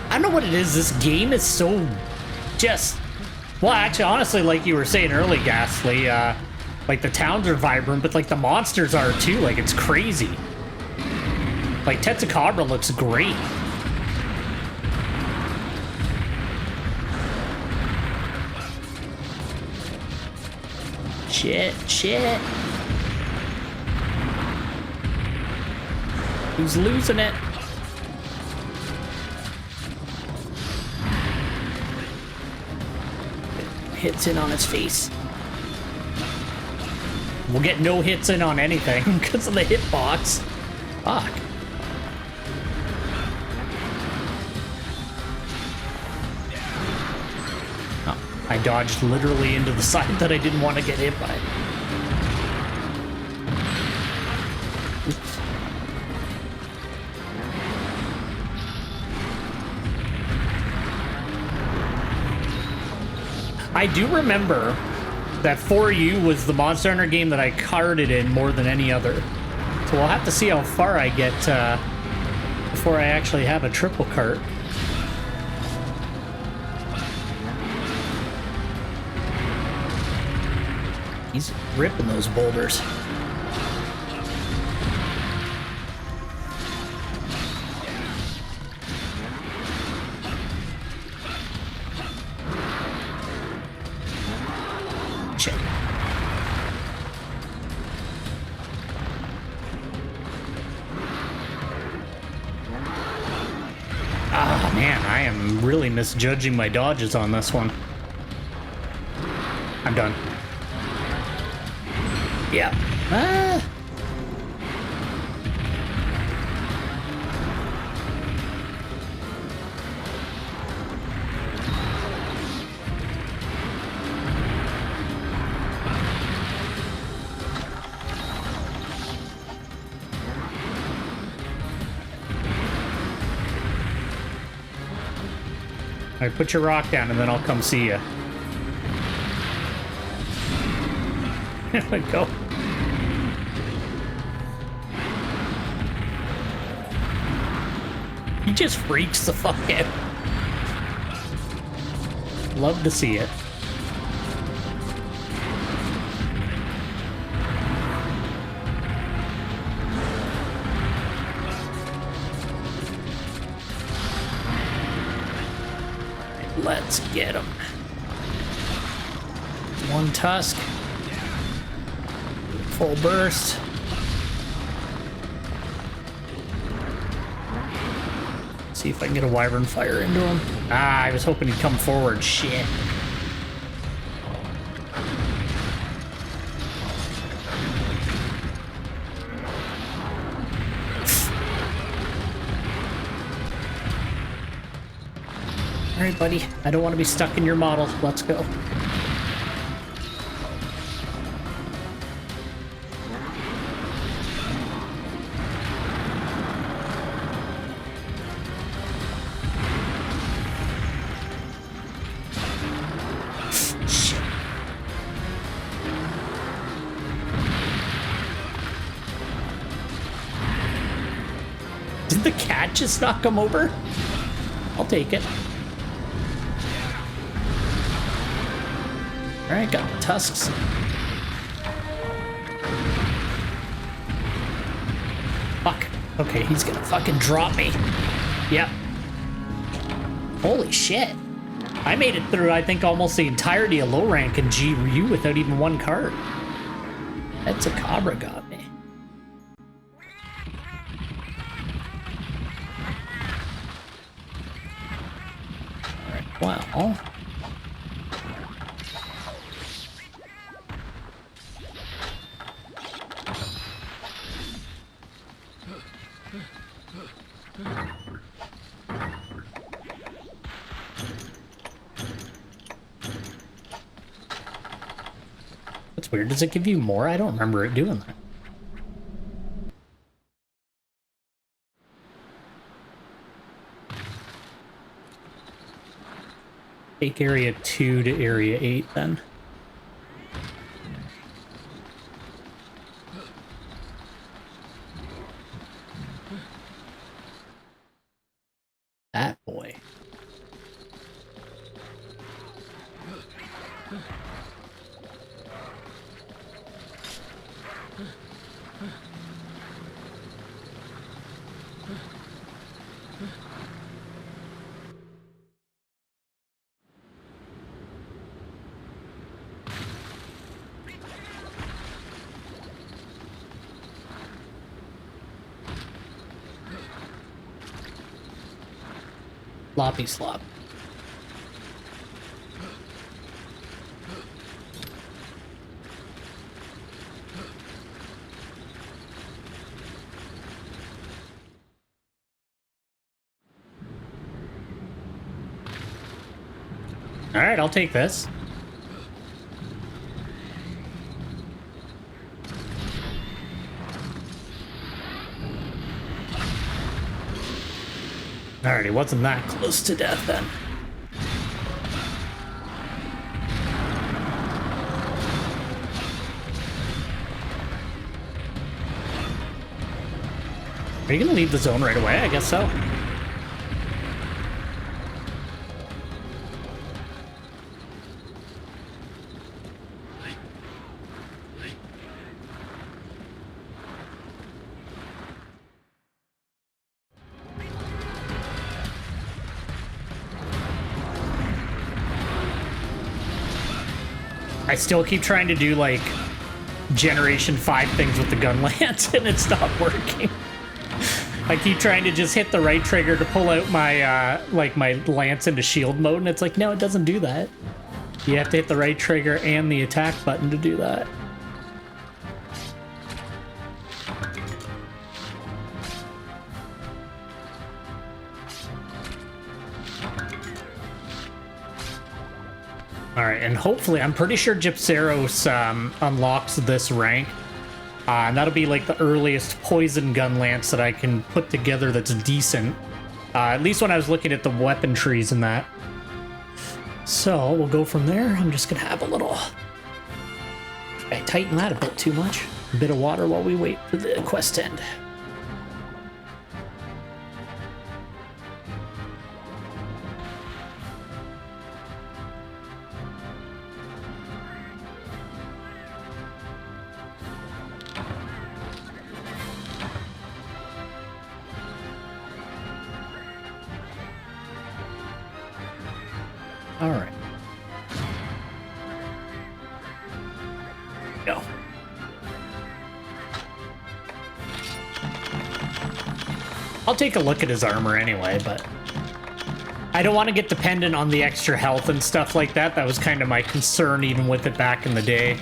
A: I don't know what it is. This game is so just... Well, actually, honestly, like you were saying early, Ghastly, like the towns are vibrant, but like the monsters are too. Like, it's crazy. Like, Tetsukabra looks great. Shit. He's losing it. Hits in on his face. We'll get no hits in on anything because of the hitbox. Fuck. Oh, I dodged literally into the side that I didn't want to get hit by. Oops. I do remember that 4U was the Monster Hunter game that I carded in more than any other. So we'll have to see how far I get before I actually have a triple cart. He's ripping those boulders. Ah, man, I am really misjudging my dodges on this one. I'm done. Yeah. Ah. All right, put your rock down and then I'll come see you. There we go. He just freaks the fuck out. Love to see it. Let's get him. One tusk. Full burst. See if I can get a wyvern fire into him. Ah, I was hoping he'd come forward. Shit. All right, buddy. I don't want to be stuck in your model. Let's go. Did the cat just knock him over? I'll take it. Alright, got the tusks. Fuck. Okay, he's gonna fucking drop me. Yep. Holy shit. I made it through, I think, almost the entirety of low rank in GU without even one card. That's a Cobra got me. Alright, well. That's weird. Does it give you more? I don't remember it doing that. Take area 2 to area 8 then. That boy. Sloppy slop. All right, I'll take this. Alright, it wasn't that close to death then. Are you gonna leave the zone right away? I guess so. I still keep trying to do like Generation 5 things with the gun lance and it's not working. I keep trying to just hit the right trigger to pull out my like my lance into shield mode and it's like, no, it doesn't do that. You have to hit the right trigger and the attack button to do that. Alright, and hopefully, I'm pretty sure Gypceros unlocks this rank. And that'll be like the earliest poison gun lance that I can put together that's decent. At least when I was looking at the weapon trees and that. So, we'll go from there. I'm just gonna have a little... I tighten that a bit too much. A bit of water while we wait for the quest to end. All right. Go. I'll take a look at his armor anyway, but I don't want to get dependent on the extra health and stuff like that. That was kind of my concern even with it back in the day.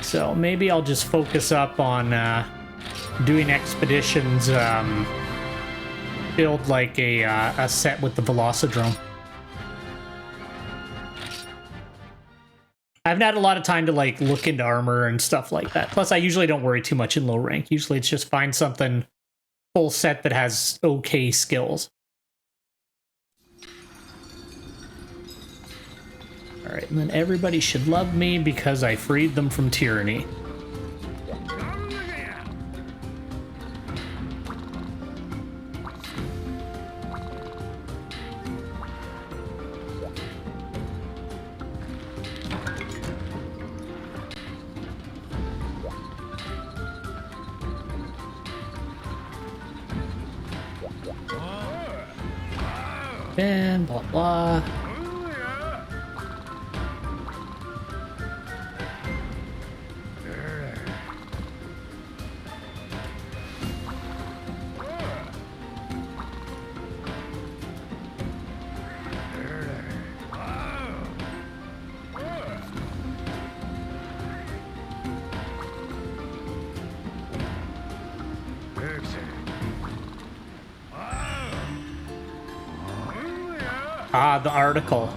A: So maybe I'll just focus up on doing expeditions, build like a set with the Velocidrome. I haven't had a lot of time to like look into armor and stuff like that. Plus, I usually don't worry too much in low rank. Usually it's just find something full set that has okay skills. All right, and then everybody should love me because I freed them from tyranny. And blah blah. Ah, the article.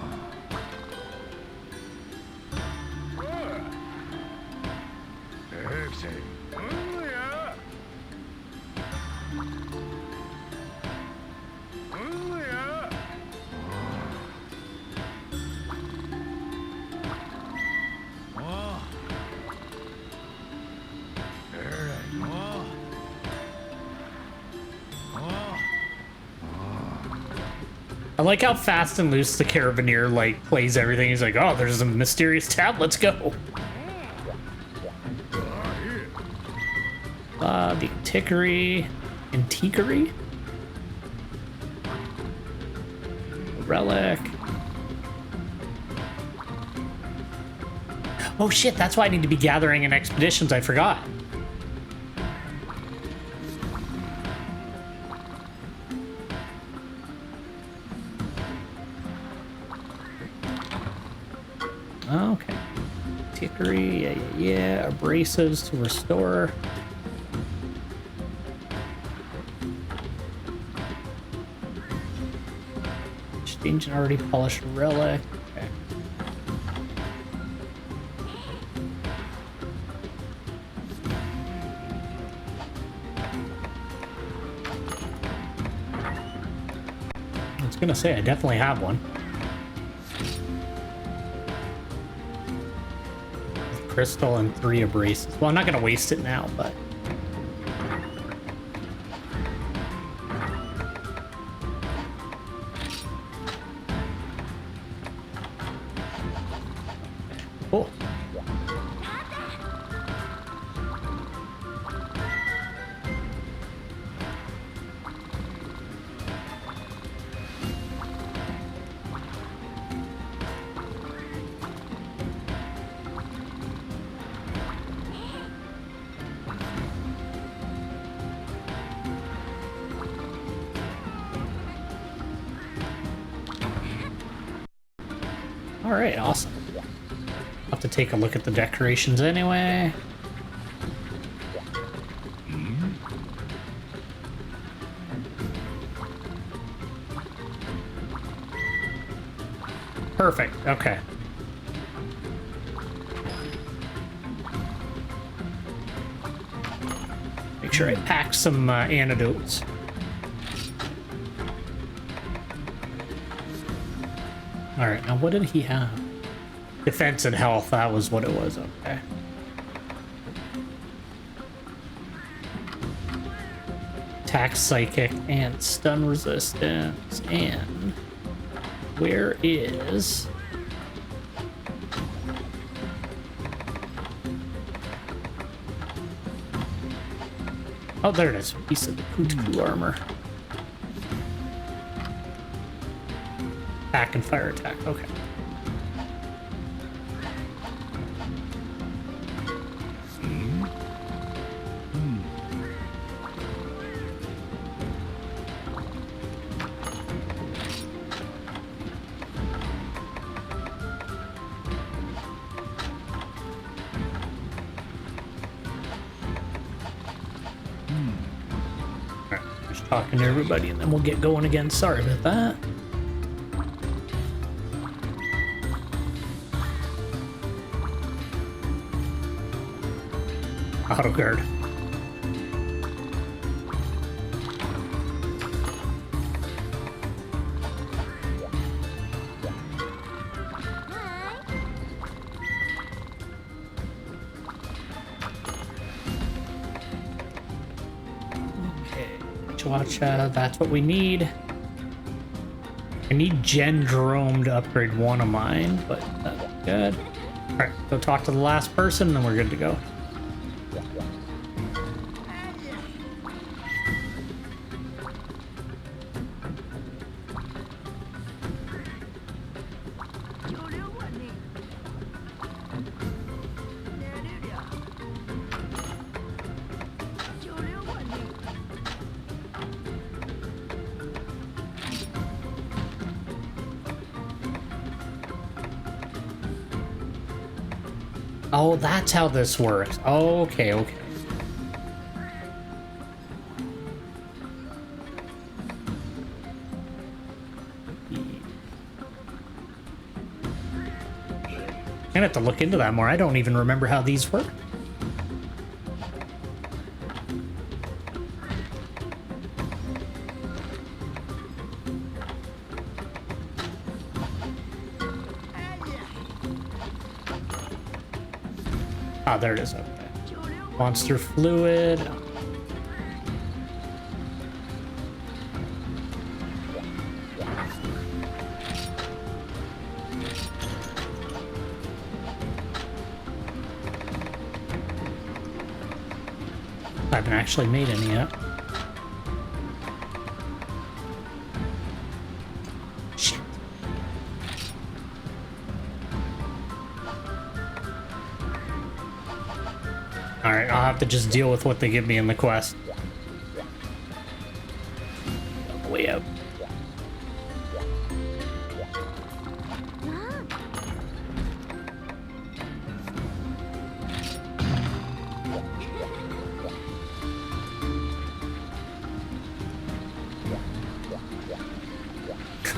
A: I like how fast and loose the Carabiner like plays everything. He's like, oh, there's a mysterious tab. Let's go. The Antiquary. Relic. Oh shit, that's why I need to be gathering in expeditions. I forgot. Okay. Antiquary, yeah. Abrasives to restore. Engine already polished relic. Okay. I was gonna say I definitely have one. Crystal and 3 abrasives. Well, I'm not gonna waste it now, but cool. All right, awesome. I'll have to take a look at the decorations anyway. Perfect, okay. Make sure I pack some antidotes. All right, now what did he have? Defense and health, that was what it was, okay. Attack, psychic, and stun resistance, and where is... Oh, there it is. Piece of the Kutuku armor. Attack and fire attack. Okay. Just talking to everybody and then we'll get going again. Sorry about that. Auto guard. Watch, that's what we need. I need Gendrome to upgrade one of mine, but that's good. Alright, go talk to the last person, and then we're good to go. Oh, that's how this works. Okay, okay. I'm gonna have to look into that more. I don't even remember how these work. Ah, there it is. Okay. Monster fluid. I haven't actually made any yet. Shit. Alright, I'll have to just deal with what they give me in the quest. Way out.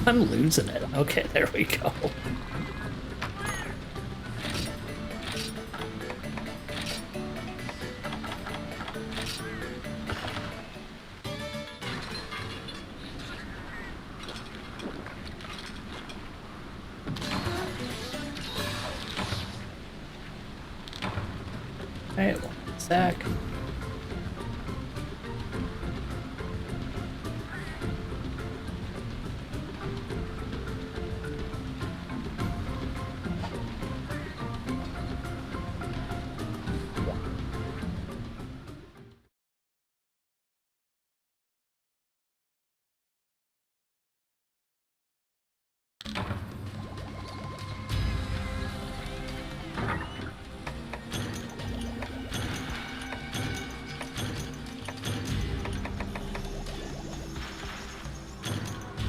A: I'm losing it. Okay, there we go. Okay, 1 sec.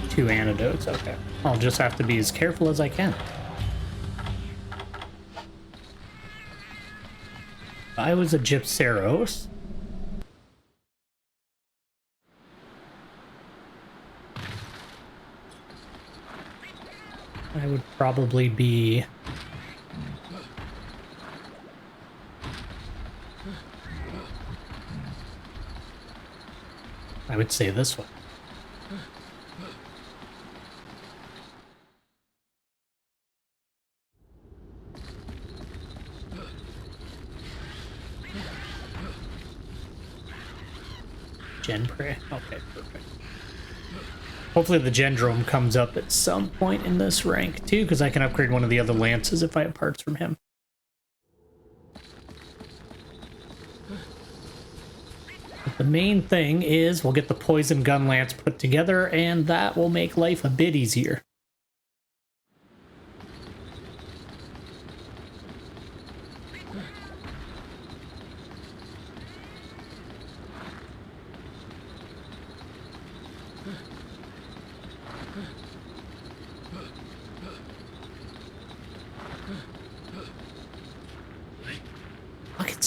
A: Two antidotes, okay. I'll just have to be as careful as I can. I was a Gypceros. I would probably be... I would say this one. Genpray. Okay, perfect. Hopefully the Gendrome comes up at some point in this rank too, because I can upgrade one of the other lances if I have parts from him. But the main thing is we'll get the poison gun lance put together, and that will make life a bit easier.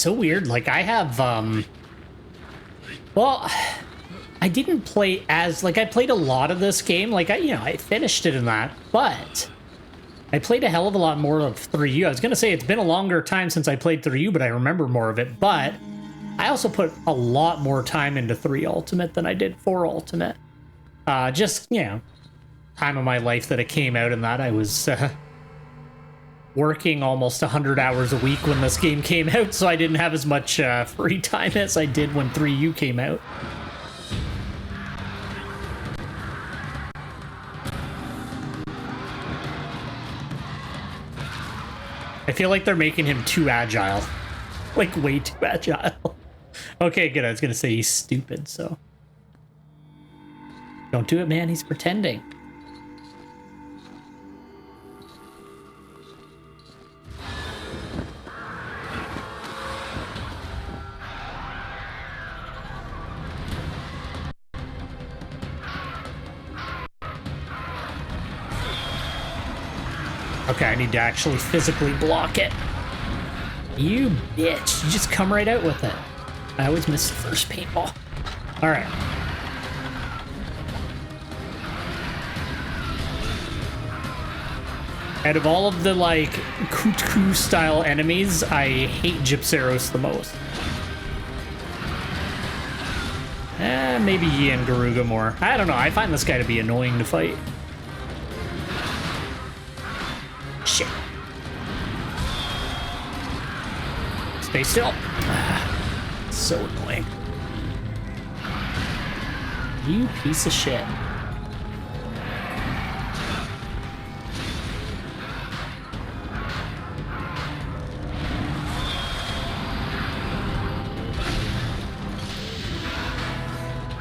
A: It's so weird. Like, I have, well, I didn't play as, like, I played a lot of this game. Like, I finished it in that, but I played a hell of a lot more of 3U. I was going to say it's been a longer time since I played 3U, but I remember more of it. But I also put a lot more time into 3 Ultimate than I did 4 Ultimate. Just, time of my life that it came out and that I was working almost 100 hours a week when this game came out, so I didn't have as much free time as I did when 3U came out. I feel like they're making him too agile. Like, way too agile. Okay, good. I was gonna say he's stupid, so... Don't do it, man. He's pretending. Okay, I need to actually physically block it. You bitch. You just come right out with it. I always miss the first paintball. Alright. Out of all of the, like, Kutku style enemies, I hate Gypceros the most. Maybe Yi and Garuga more. I don't know, I find this guy to be annoying to fight. Shit. Stay still. So annoying. You piece of shit.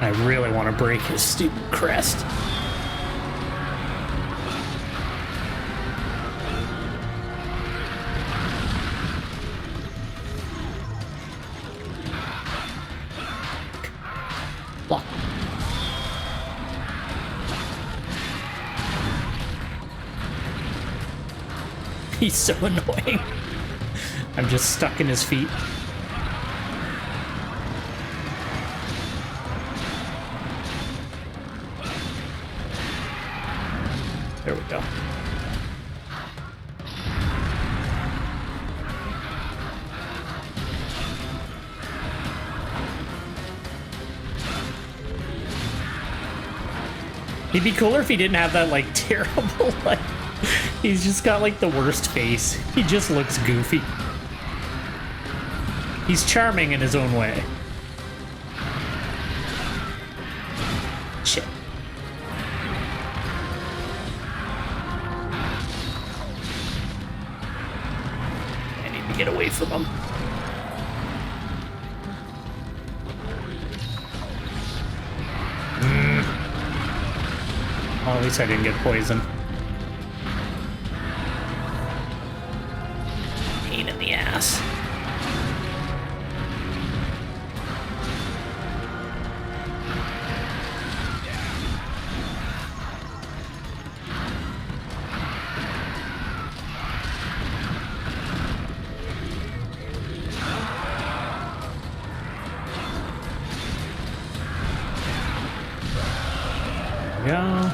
A: I really want to break his stupid crest. Block. He's so annoying. I'm just stuck in his feet. There we go. He'd be cooler if he didn't have that, like, terrible, like, he's just got, like, the worst face. He just looks goofy. He's charming in his own way. Shit. I need to get away from him. Well, at least I didn't get poisoned. Pain in the ass. There we go.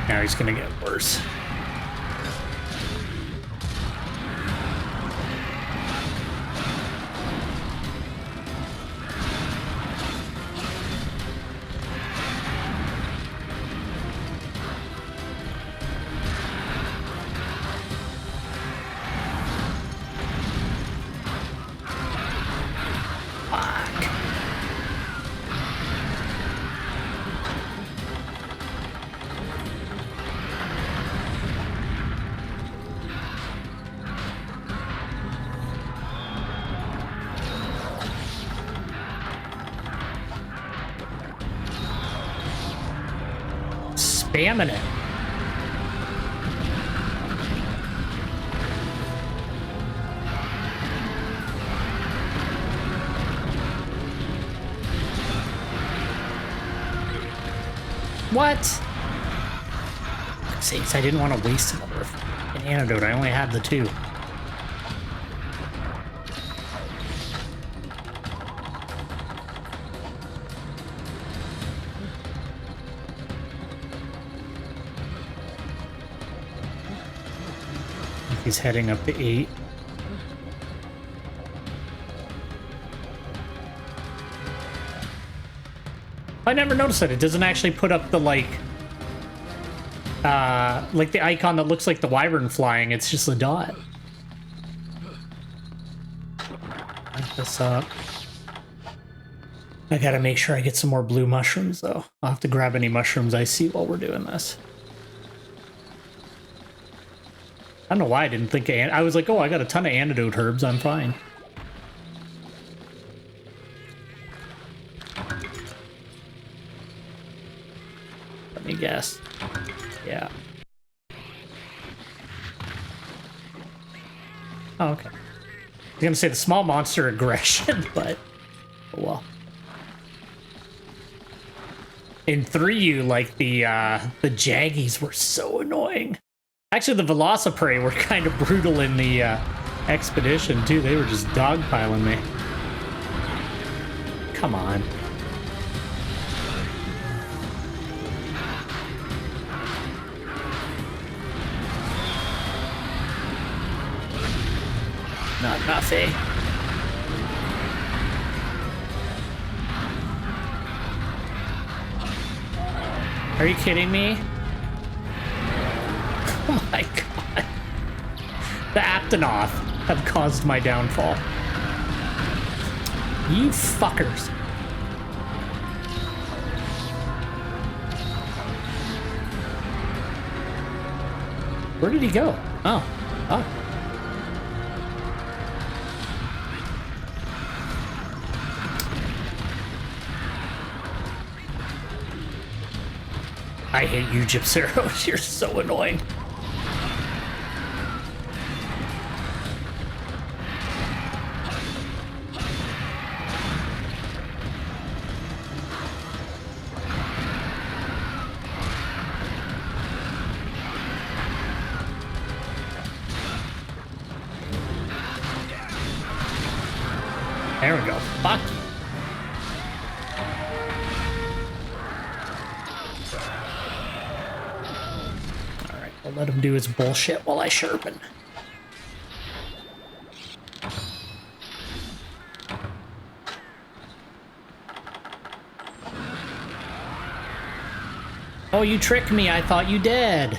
A: Now he's gonna get worse. Fuck. Spamming it. What? Fuck's sakes, I didn't want to waste another antidote. I only had the 2. He's heading up to 8. I never noticed that it doesn't actually put up the like the icon that looks like the wyvern flying. It's just a dot. Light this up. I gotta make sure I get some more blue mushrooms though. I'll have to grab any mushrooms I see while we're doing this. I don't know why I didn't think I was like, oh, I got a ton of antidote herbs. I'm fine. Let me guess. Yeah. Oh, okay. I was gonna say the small monster aggression, but oh well. In 3U, like the Jaggies were so annoying. Actually, the Velociprey were kind of brutal in the expedition too. They were just dogpiling me. Come on. Not enough, eh? Are you kidding me? Oh my god. The Aptonoth have caused my downfall. You fuckers. Where did he go? Oh. Oh. I hate you, Gypseros. You're so annoying. There we go. Fuck you. Alright, I'll let him do his bullshit while I sharpen. Oh, you tricked me. I thought you did.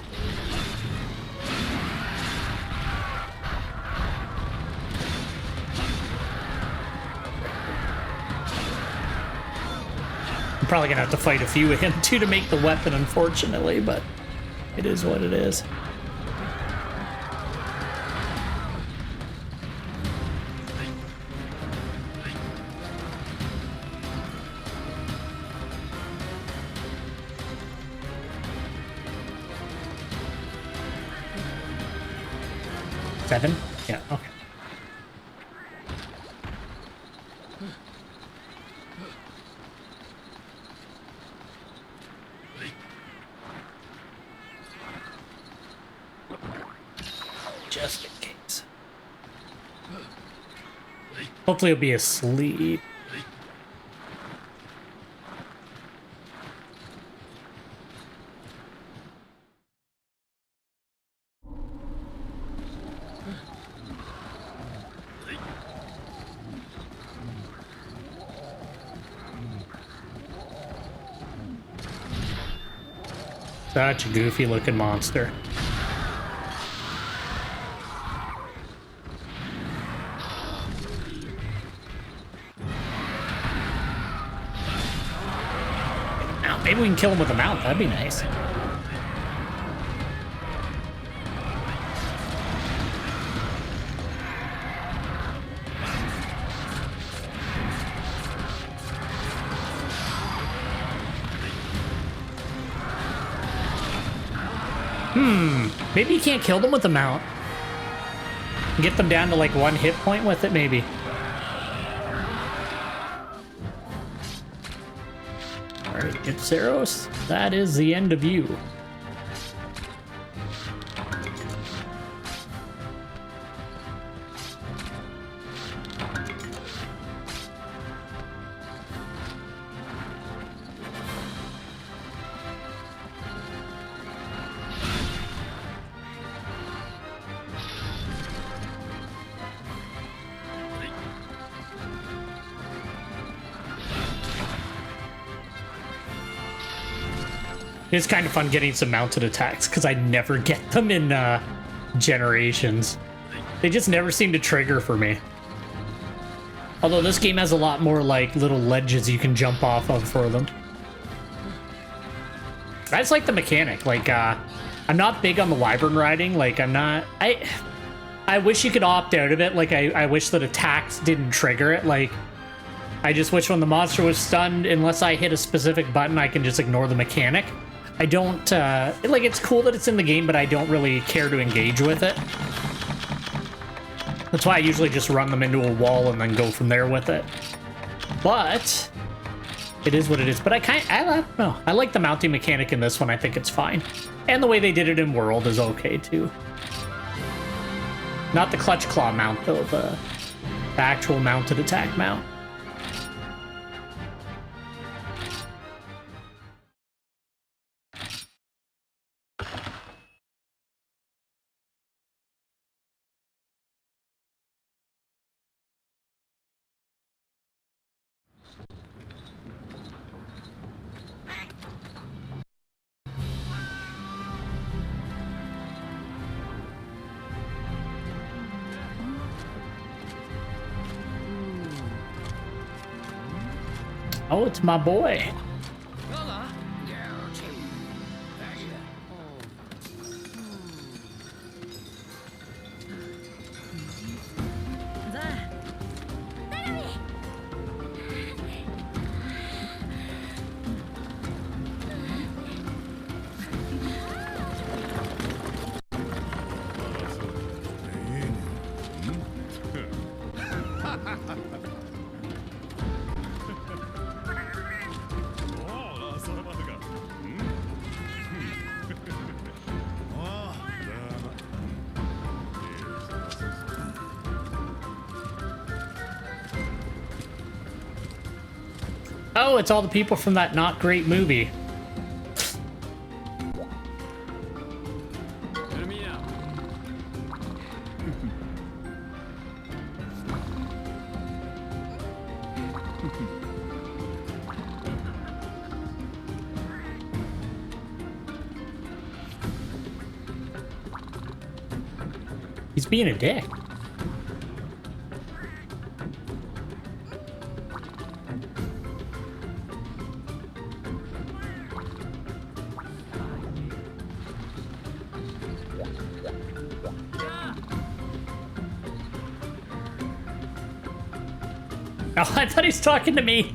A: I'm probably gonna have to fight a few of him too to make the weapon, unfortunately, but it is what it is. Seven? Yeah, okay. Just in case. Hopefully he'll be asleep. Such a goofy looking monster. Now, maybe we can kill him with a mount. That'd be nice. Maybe you can't kill them with the mount. Get them down to like 1 hit point with it, maybe. Alright, Gypseros, that is the end of you. It's kind of fun getting some mounted attacks because I never get them in Generations. They just never seem to trigger for me. Although this game has a lot more like little ledges you can jump off of for them. I just like the mechanic. Like, I'm not big on the wyvern riding. Like, I'm not... I wish you could opt out of it. Like, I wish that attacks didn't trigger it. Like, I just wish when the monster was stunned, unless I hit a specific button, I can just ignore the mechanic. I don't... like, it's cool that it's in the game, but I don't really care to engage with it. That's why I usually just run them into a wall and then go from there with it. But... it is what it is. But I don't know. I like the mounting mechanic in this one. I think it's fine. And the way they did it in World is okay, too. Not the clutch claw mount, though. The actual mounted attack mount. Oh, it's my boy. Oh, it's all the people from that not great movie. He's being a dick. Oh, I thought he was talking to me.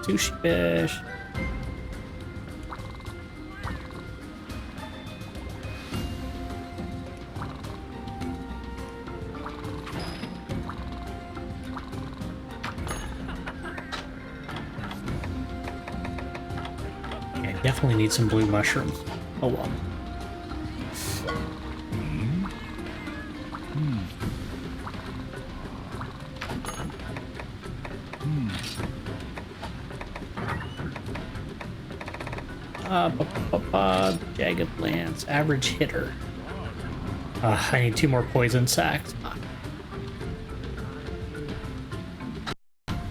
A: Sushi fish. Yeah, definitely need some blue mushrooms. Oh well. Jagged Lance, average hitter. I need 2 more poison sacks.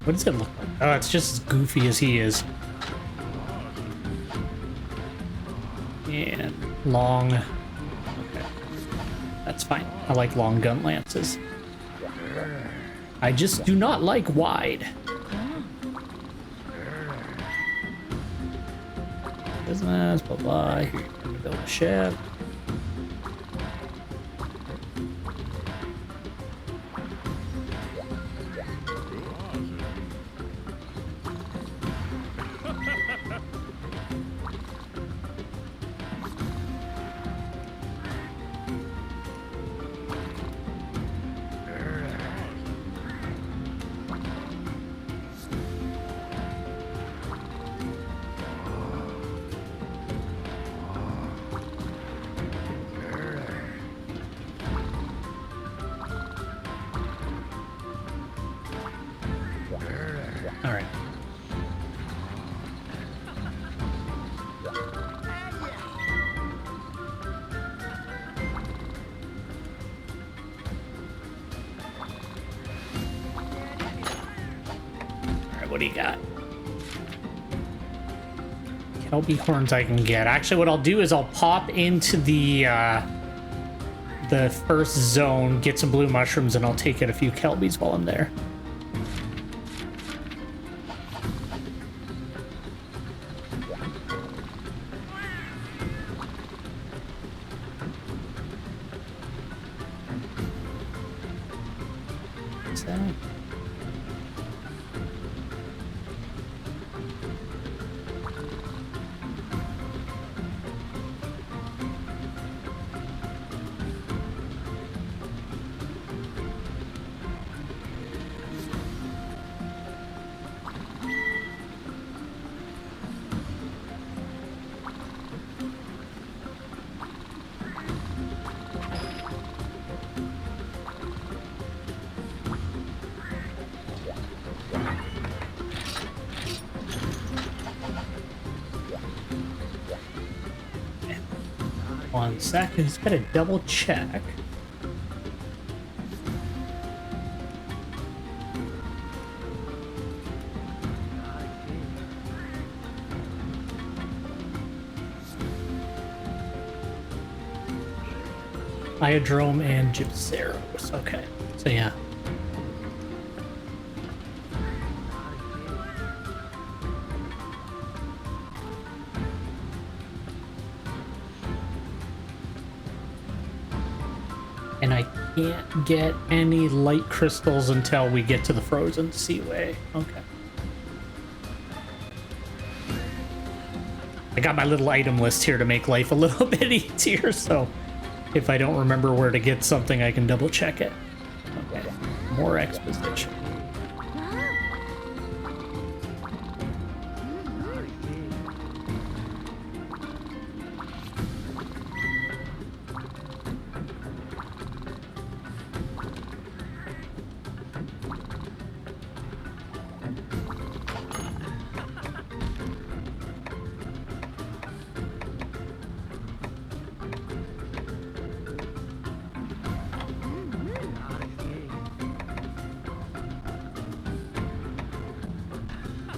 A: What does it look like? Oh, it's just as goofy as he is. And long. Okay. That's fine. I like long gun lances. I just do not like wide. business, blah blah. Here you can build a ship. All right. All right, what do you got? Kelby horns I can get. Actually, what I'll do is I'll pop into the first zone, get some blue mushrooms, and I'll take out a few Kelbies while I'm there. What's that? One second, just gotta double check. Iodrome and Gypceros. Okay, so yeah. And I can't get any light crystals until we get to the frozen seaway. Okay. I got my little item list here to make life a little bit easier, so if I don't remember where to get something, I can double check it. Okay, more exposition.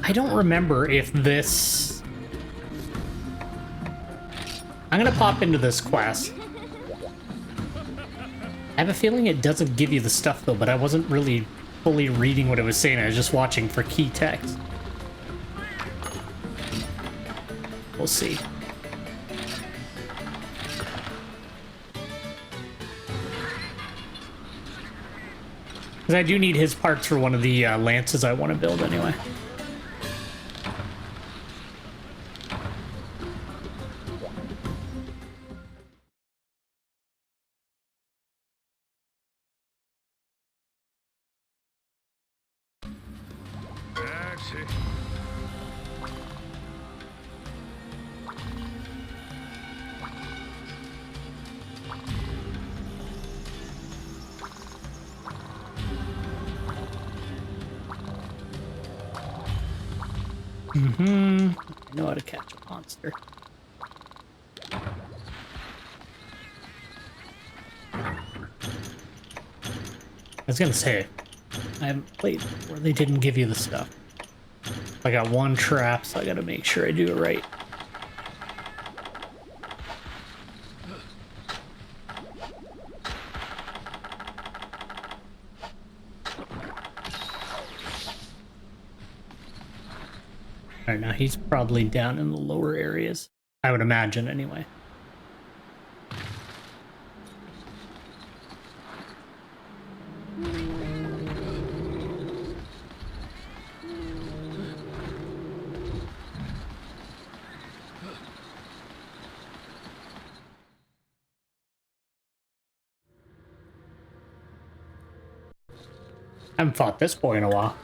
A: I don't remember if this... I'm gonna pop into this quest. I have a feeling it doesn't give you the stuff though, but I wasn't really fully reading what it was saying. I was just watching for key text. We'll see. Because I do need his parts for one of the lances I want to build anyway.
B: That's it.
A: I know how to catch a monster. I was gonna say, I haven't played where they didn't give you the stuff. I got one trap, so I gotta make sure I do it right. Alright, now he's probably down in the lower areas. I would imagine, anyway. I haven't fought this boy in a while.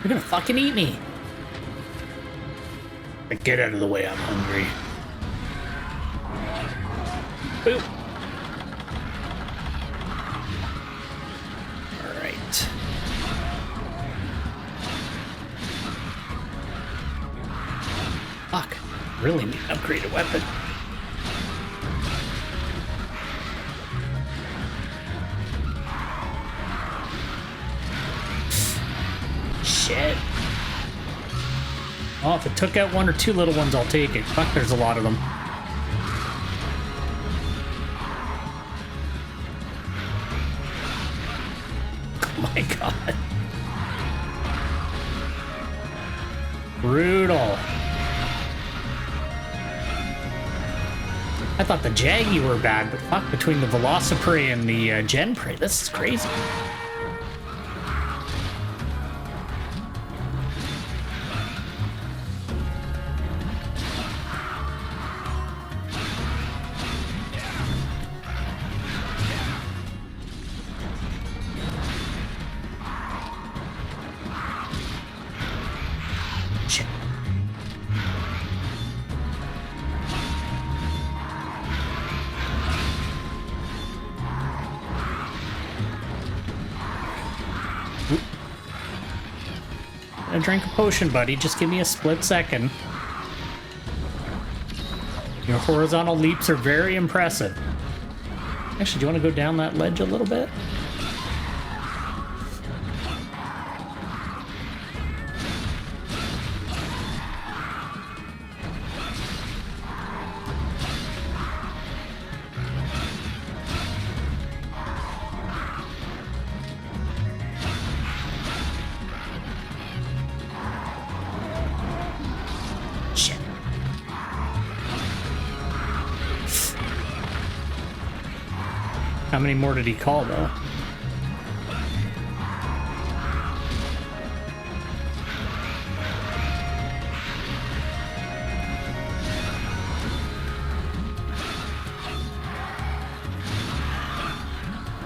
A: You're gonna fucking eat me. Get out of the way, I'm hungry. Boop. Alright. Fuck. Really need an upgraded weapon. Shit. Oh, if it took out one or two little ones, I'll take it. Fuck, there's a lot of them. Oh my god. Brutal. I thought the Jaggy were bad, but fuck, between the Velociprey and the Genprey, this is crazy. I drank a potion, buddy. Just give me a split second. Your horizontal leaps are very impressive. Actually, do you want to go down that ledge a little bit? How many more did he call, though?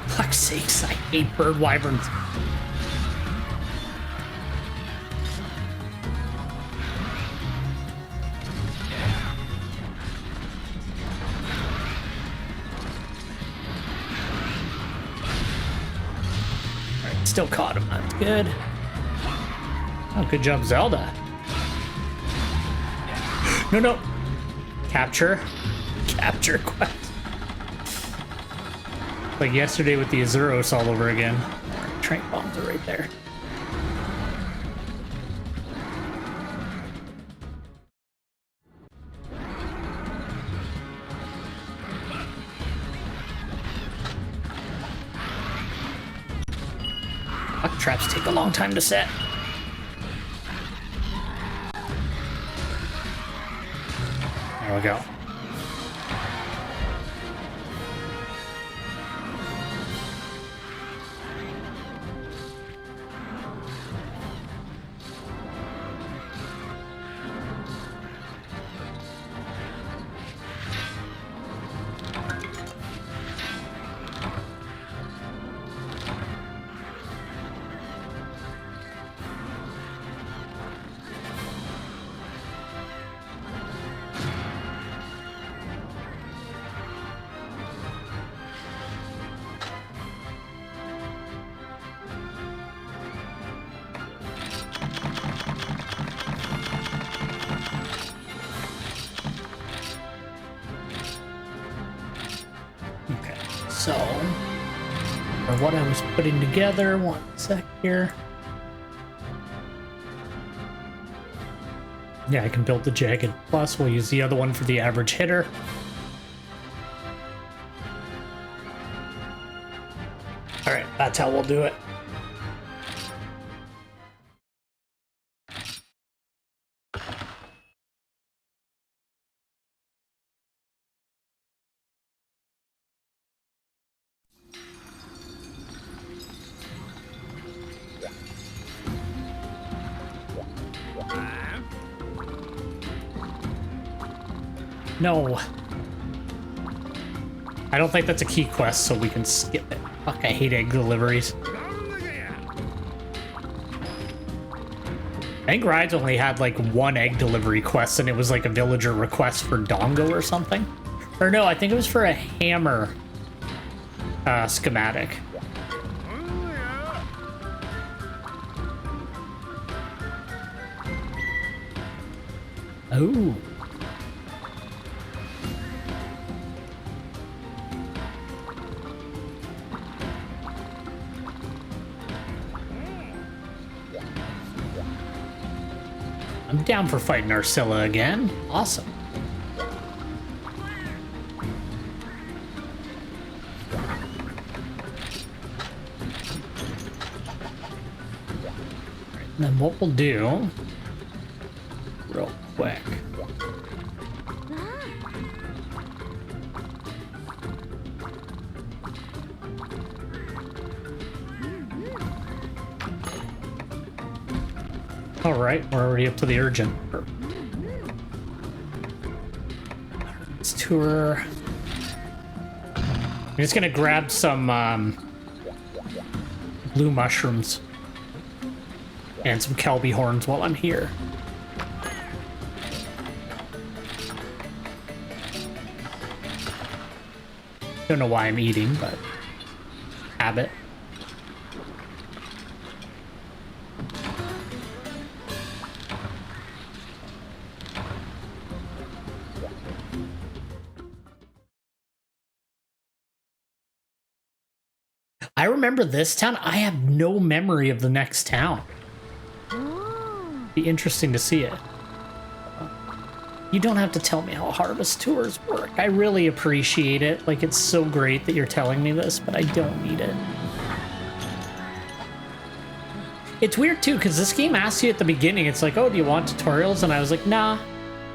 A: Fuck's sakes, I hate bird wyverns. Still caught him. That's good. Oh, good job, Zelda. No, no. Capture. Capture quest. Like yesterday with the Azuros all over again. Alright, train bombs are right there. Traps take a long time to set. There we go. So, for what I was putting together, one sec here. Yeah, I can build the Jagged Plus. We'll use the other one for the average hitter. All right, that's how we'll do it. No. I don't think that's a key quest, so we can skip it. Fuck, I hate egg deliveries. I think Rides only had like one egg delivery quest, and it was like a villager request for Dongo or something. Or no, I think it was for a hammer schematic. Oh. I'm down for fighting Arcilla again. Awesome. And then what we'll do, real quick. All right, we're already up to the urgent. Let's tour. I'm just gonna grab some blue mushrooms and some Kelby horns while I'm here. Don't know why I'm eating, but habit. I remember this town. I have no memory of the next town. Be interesting to see it. You don't have to tell me how harvest tours work. I really appreciate it. Like, it's so great that you're telling me this, but I don't need it. It's weird too, because this game asks you at the beginning, it's like, oh, do you want tutorials? And I was like, nah.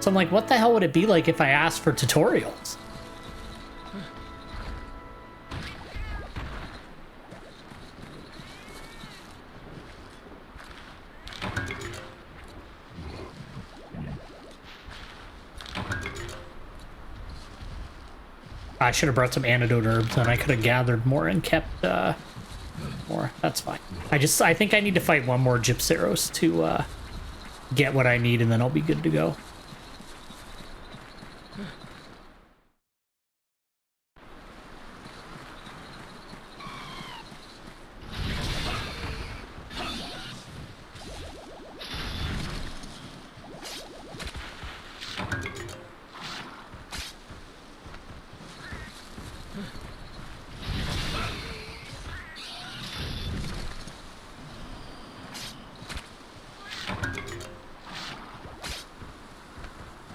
A: So I'm like, what the hell would it be like if I asked for tutorials? I should have brought some antidote herbs, and I could have gathered more and kept more. That's fine. I think I need to fight one more Gypceros to get what I need, and then I'll be good to go.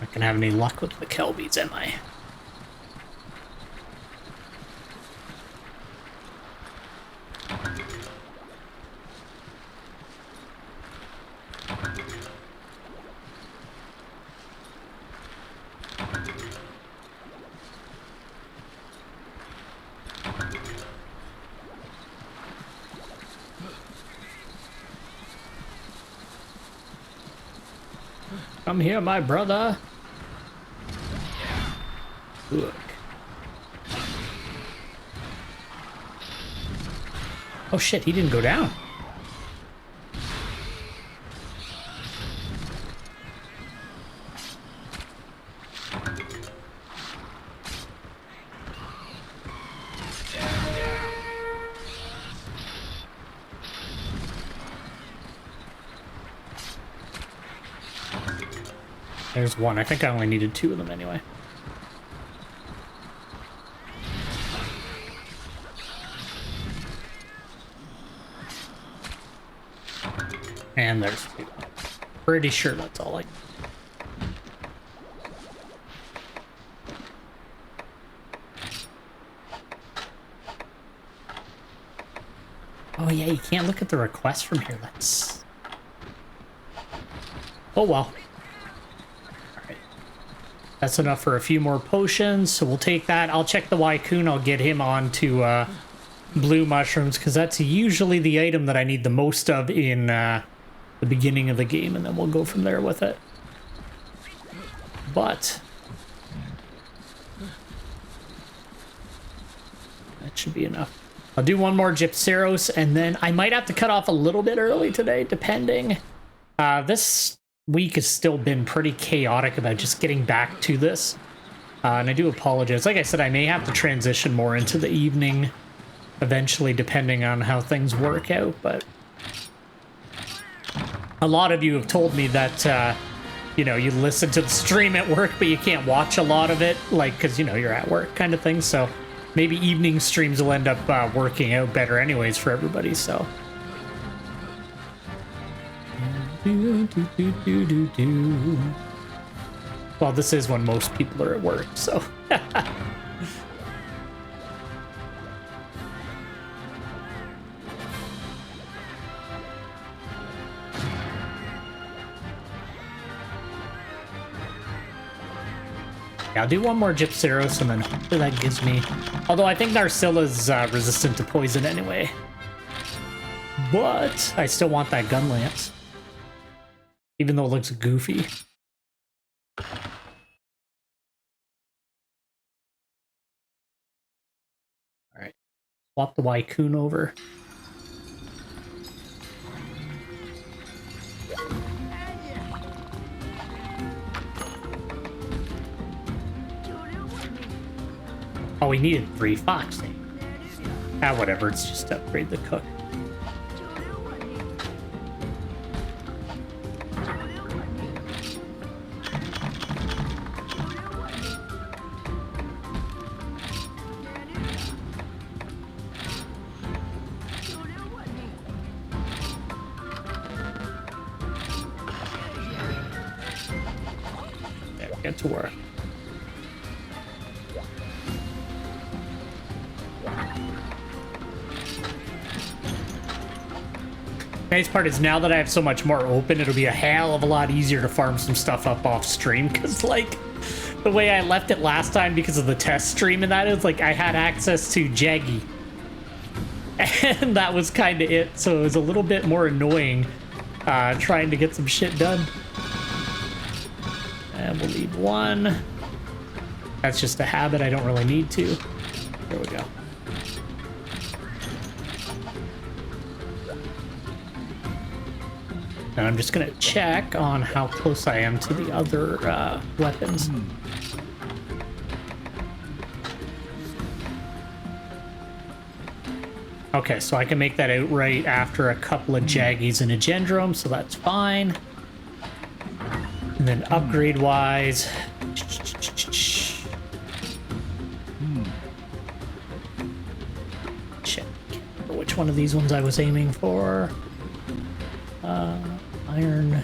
A: Not gonna have any luck with the Kelbies, am I? Come here, my brother. Look. Oh shit, he didn't go down. There's one. I think I only needed two of them anyway. And there's 2. Pretty sure that's all I... Oh yeah, you can't look at the request from here. That's... Oh well. Alright. That's enough for a few more potions, so we'll take that. I'll check the Wycoon. I'll get him on to blue mushrooms, because that's usually the item that I need the most of in the beginning of the game, and then we'll go from there with it. But... that should be enough. I'll do one more Gypceros, and then I might have to cut off a little bit early today, depending. This week has still been pretty chaotic about just getting back to this. And I do apologize. Like I said, I may have to transition more into the evening eventually, depending on how things work out. But a lot of you have told me that, you know, you listen to the stream at work, but you can't watch a lot of it, like, because, you know, you're at work kind of thing. So maybe evening streams will end up working out better anyways for everybody, so. Well, this is when most people are at work, so. Yeah, I'll do one more Gypceros, and then hopefully that gives me... Although I think Narcilla's resistant to poison anyway. But I still want that gun lance. Even though it looks goofy. Alright. Swap the Wycoon over. Oh, we needed 3 fox. Ah, whatever. It's just to upgrade the cook. There, get to work. Nice part is now that I have so much more open, it'll be a hell of a lot easier to farm some stuff up off stream, because like the way I left it last time because of the test stream and that is like I had access to Jaggy and that was kind of it, so it was a little bit more annoying trying to get some shit done. And we'll leave 1. That's just a habit, I don't really need to. There we go. And I'm just gonna check on how close I am to the other weapons. Okay, so I can make that out right after a couple of Jaggies and a Gendrome, so that's fine. And then upgrade-wise... Check. Can't remember which one of these ones I was aiming for. Iron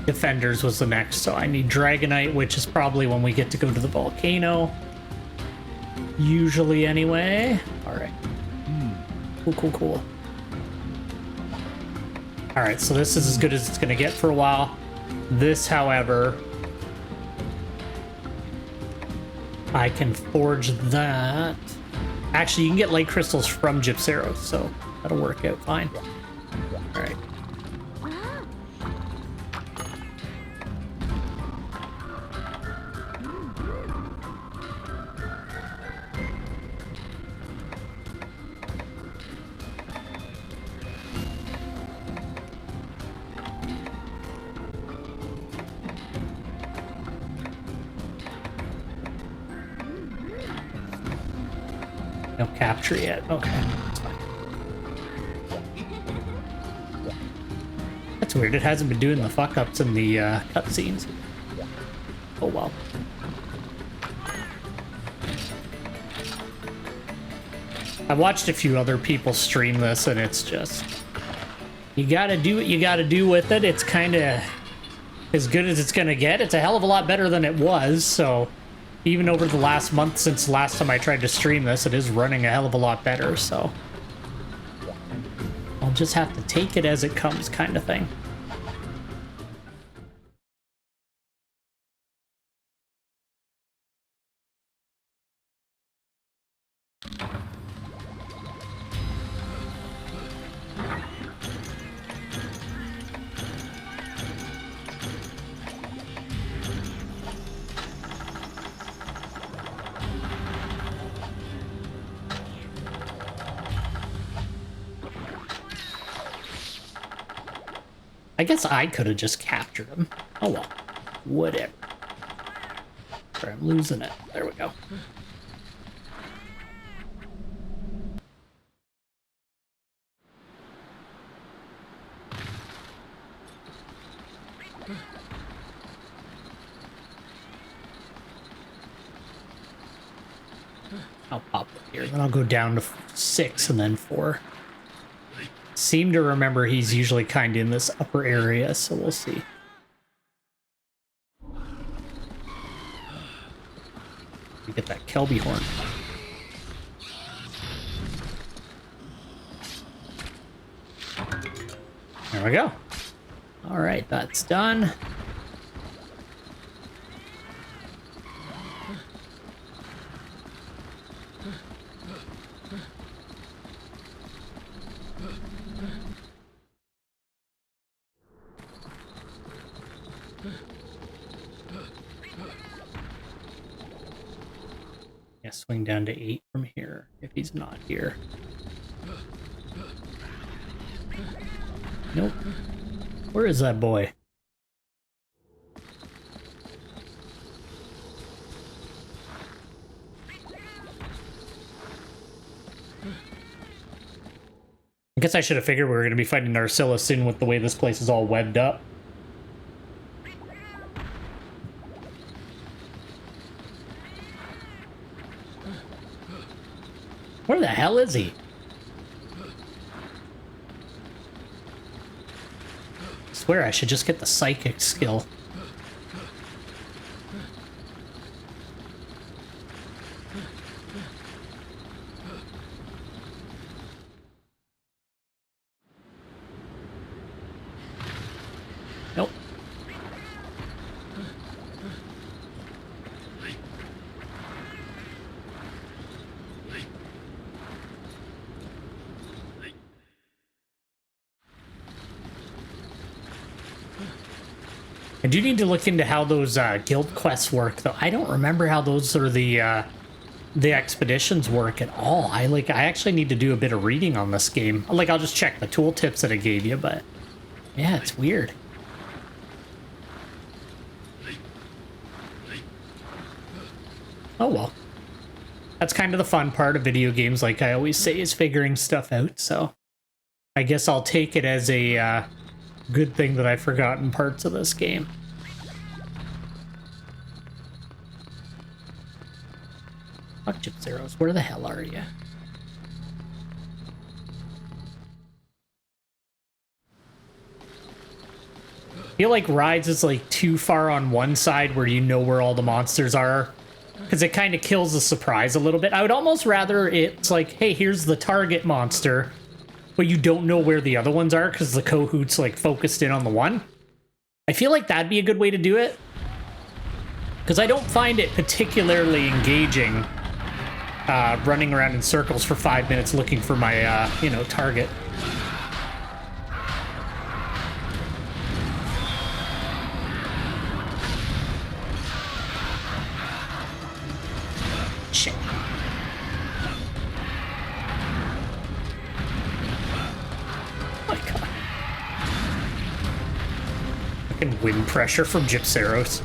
A: Defenders was the next, so I need Dragonite, which is probably when we get to go to the volcano. Usually, anyway. Alright. Cool. Alright, so this is as good as it's going to get for a while. This, however... I can forge that. Actually, you can get light crystals from Gypceros, so that'll work out fine. Alright. No capture yet. Okay, that's fine. That's weird. It hasn't been doing the fuck ups in the cutscenes. Oh well. I watched a few other people stream this, and it's just You gotta do what you gotta do with it. It's kind of as good as it's gonna get. It's a hell of a lot better than it was, so even over the last month since last time I tried to stream this, it is running a hell of a lot better, so I'll just have to take it as it comes kind of thing. I guess I could have just captured him. Oh well. Whatever. Sorry, I'm losing it. There we go. I'll pop it here. Then I'll go down to 6 and then 4. Seem to remember he's usually kind of in this upper area, so we'll see. We get that Kelby horn. There we go. All right, that's done. Yeah, swing down to 8 from here if he's not here. Nope. Where is that boy? I guess I should have figured we were going to be fighting Narcilla soon with the way this place is all webbed up. Where the hell is he? I swear I should just get the psychic skill. Nope. I do need to look into how those guild quests work, though. I don't remember how those are the expeditions work at all. I actually need to do a bit of reading on this game. Like, I'll just check the tooltips that it gave you, but yeah, it's weird. Oh well. That's kind of the fun part of video games, like I always say, is figuring stuff out, so I guess I'll take it as a good thing that I've forgotten parts of this game. Fuck Gypzeros, where the hell are you? I feel like Rides is like too far on one side where you know where all the monsters are, because it kind of kills the surprise a little bit. I would almost rather it's like, hey, here's the target monster, but you don't know where the other ones are because the Cohoot's like focused in on the one. I feel like that'd be a good way to do it, because I don't find it particularly engaging running around in circles for 5 minutes looking for my target. Shit. My God. Fucking wind pressure from Gypzeros.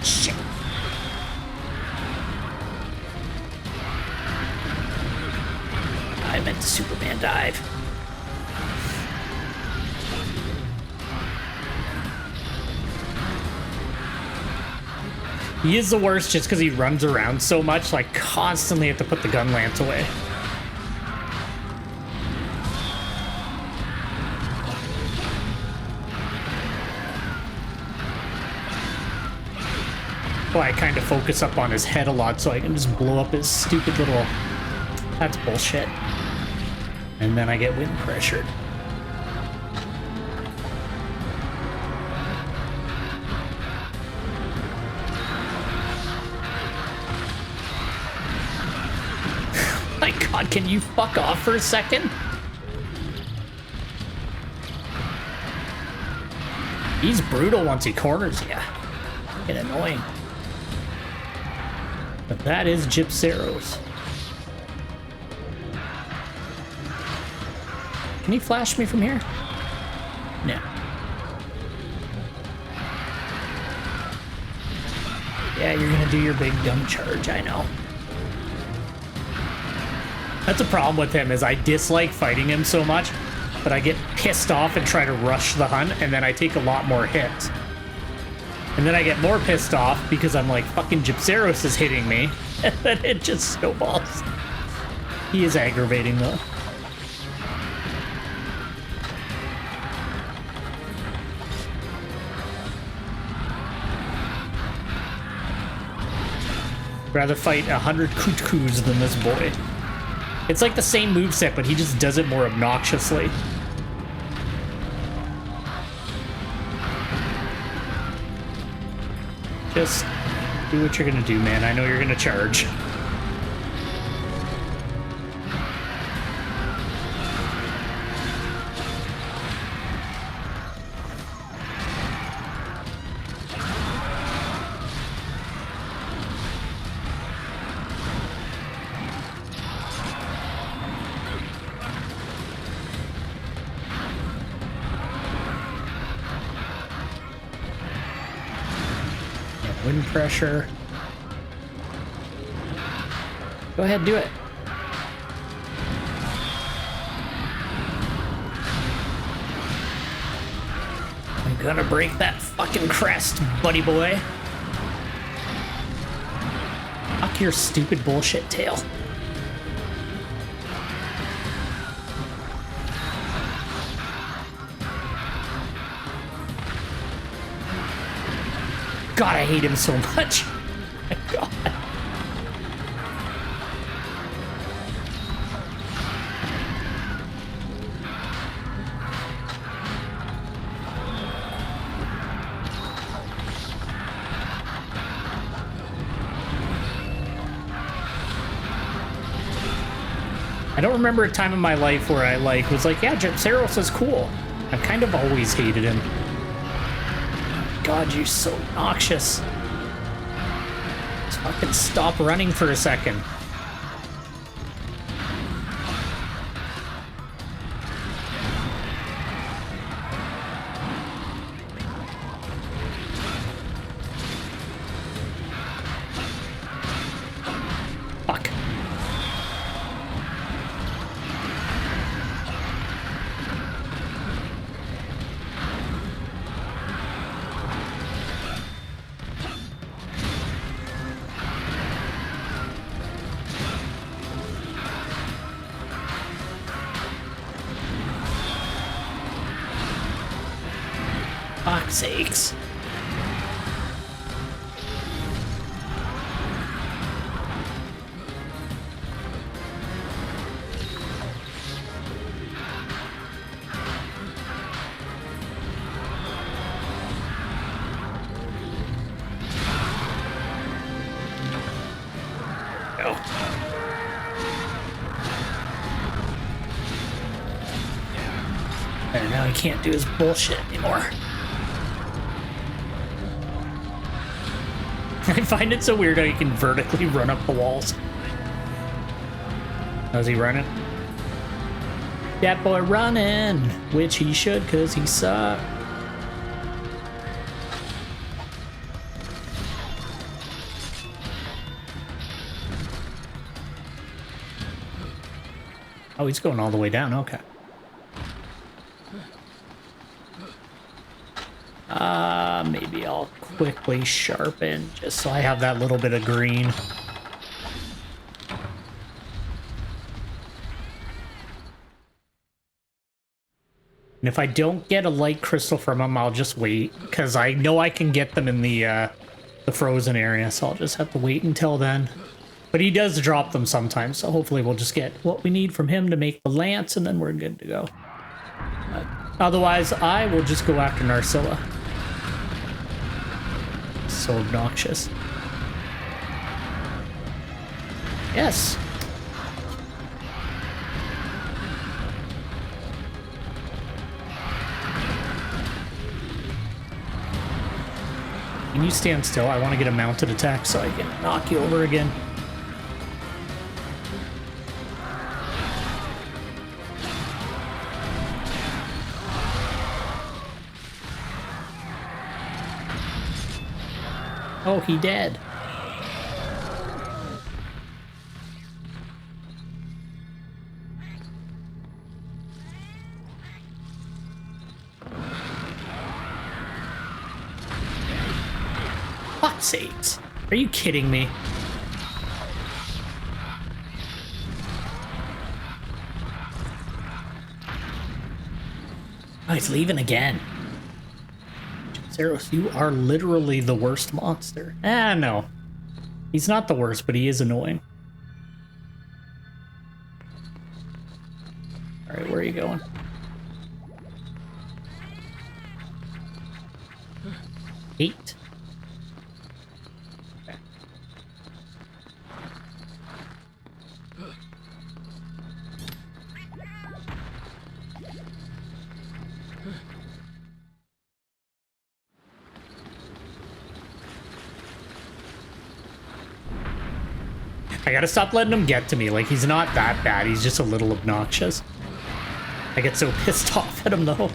A: Shit. I meant to Superman dive. He is the worst just because he runs around so much, like constantly have to put the gun lance away. why I kind of focus up on his head a lot so I can just blow up his stupid little... That's bullshit. And then I get wind pressured. My god, can you fuck off for a second? He's brutal once he corners you. Get annoying. But that is Gypceros. Can he flash me from here? No. Yeah, you're gonna do your big dumb charge, I know. That's a problem with him, is I dislike fighting him so much, but I get pissed off and try to rush the hunt, and then I take a lot more hits. And then I get more pissed off because I'm like, fucking Gypceros is hitting me, and then it just snowballs. He is aggravating, though. Rather fight 100 Kutkus than this boy. It's like the same moveset, but he just does it more obnoxiously. Just do what you're gonna do, man. I know you're gonna charge. Wind pressure. Go ahead, do it. I'm gonna break that fucking crest, buddy boy. Fuck your stupid bullshit tail. God, I hate him so much. My God. I don't remember a time in my life where I was like, yeah, Gypceros is cool. I've kind of always hated him. God, you're so obnoxious. Just fucking stop running for a second. Fuck. Fuck's sakes. Go. And now he can't do his bullshit anymore. I find it so weird how you can vertically run up the walls. How's he running? That boy running, which he should, because he sucked. Oh, he's going all the way down, okay. Maybe I'll quickly sharpen just so I have that little bit of green. And if I don't get a light crystal from him, I'll just wait, because I know I can get them in the the frozen area, so I'll just have to wait until then. But he does drop them sometimes, so hopefully we'll just get what we need from him to make the lance, and then we're good to go. Otherwise, I will just go after Narcilla. So obnoxious. Yes. Can you stand still? I want to get a mounted attack so I can knock you over again. Oh, he dead. Fuck sakes. Are you kidding me? Oh, he's leaving again. Zeros, you are literally the worst monster. No. He's not the worst, but he is annoying. Alright, where are you going? Eight. Okay. I gotta stop letting him get to me. Like, he's not that bad. He's just a little obnoxious. I get so pissed off at him, though.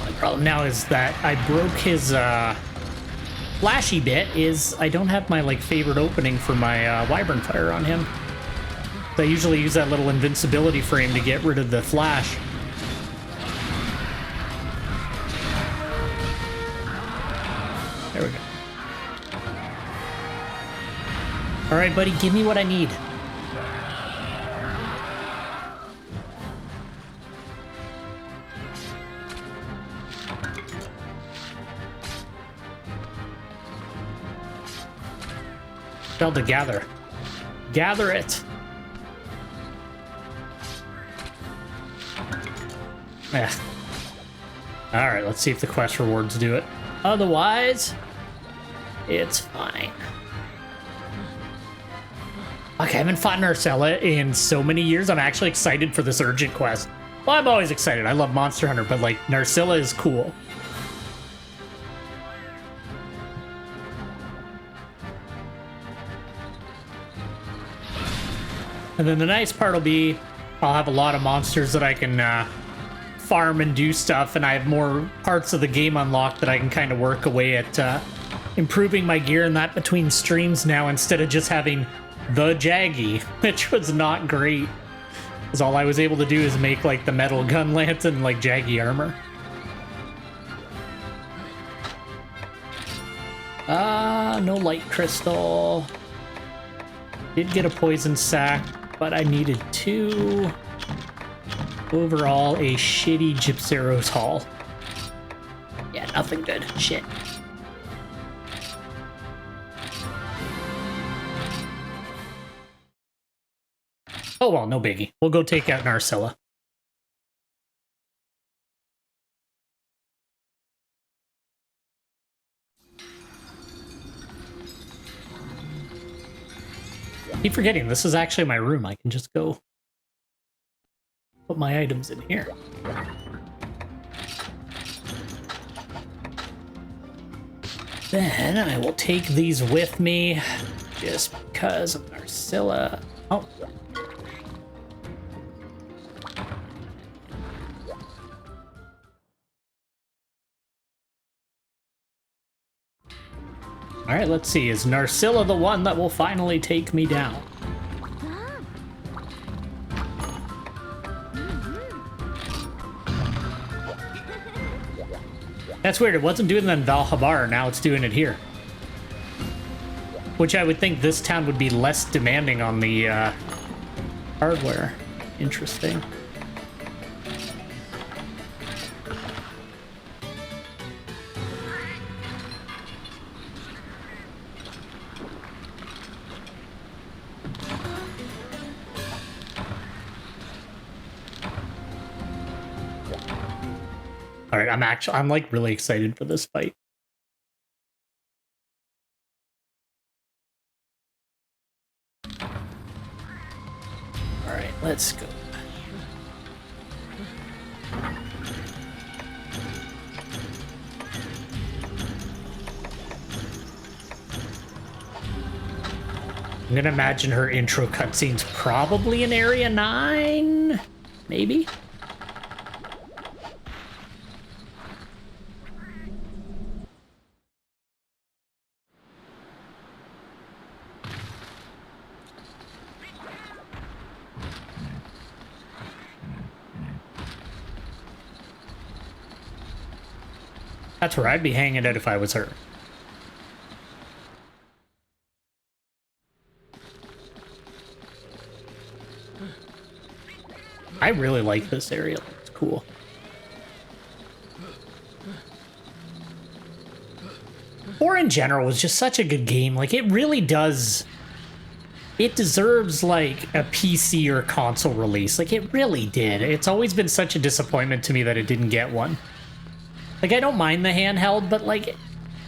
A: The problem now is that I broke his flashy bit. Is I don't have my like favorite opening for my Wyvern Fire on him. So I usually use that little invincibility frame to get rid of the flash. There we go. All right, buddy, give me what I need. Spell to gather. Gather it. Yeah. All right, let's see if the quest rewards do it. Otherwise, it's fine. Okay, I haven't fought Narcilla in so many years. I'm actually excited for this urgent quest. Well, I'm always excited. I love Monster Hunter, but like Narcilla is cool. And then the nice part will be I'll have a lot of monsters that I can farm and do stuff, and I have more parts of the game unlocked that I can kind of work away at improving my gear and that between streams now, instead of just having the Jaggy, which was not great, because all I was able to do is make like the metal gun lance and like Jaggy armor. No light crystal. Did get a poison sac, but I needed 2. Overall, a shitty Gypceros haul. Yeah, nothing good. Shit. Oh well, no biggie. We'll go take out Narcilla. I keep forgetting, this is actually my room. I can just go put my items in here. Then I will take these with me just because of Narcilla. Oh. All right, let's see. Is Narcilla the one that will finally take me down? That's weird. It wasn't doing that in Valhabar. Now it's doing it here. Which I would think this town would be less demanding on the hardware. Interesting. All right, I'm like really excited for this fight. All right, let's go. I'm gonna imagine her intro cutscene's probably in Area 9, maybe? That's where I'd be hanging out if I was her. I really like this area. It's cool. Or in general was just such a good game. Like, it really does. It deserves like a PC or console release. Like, it really did. It's always been such a disappointment to me that it didn't get one. Like, I don't mind the handheld, but like,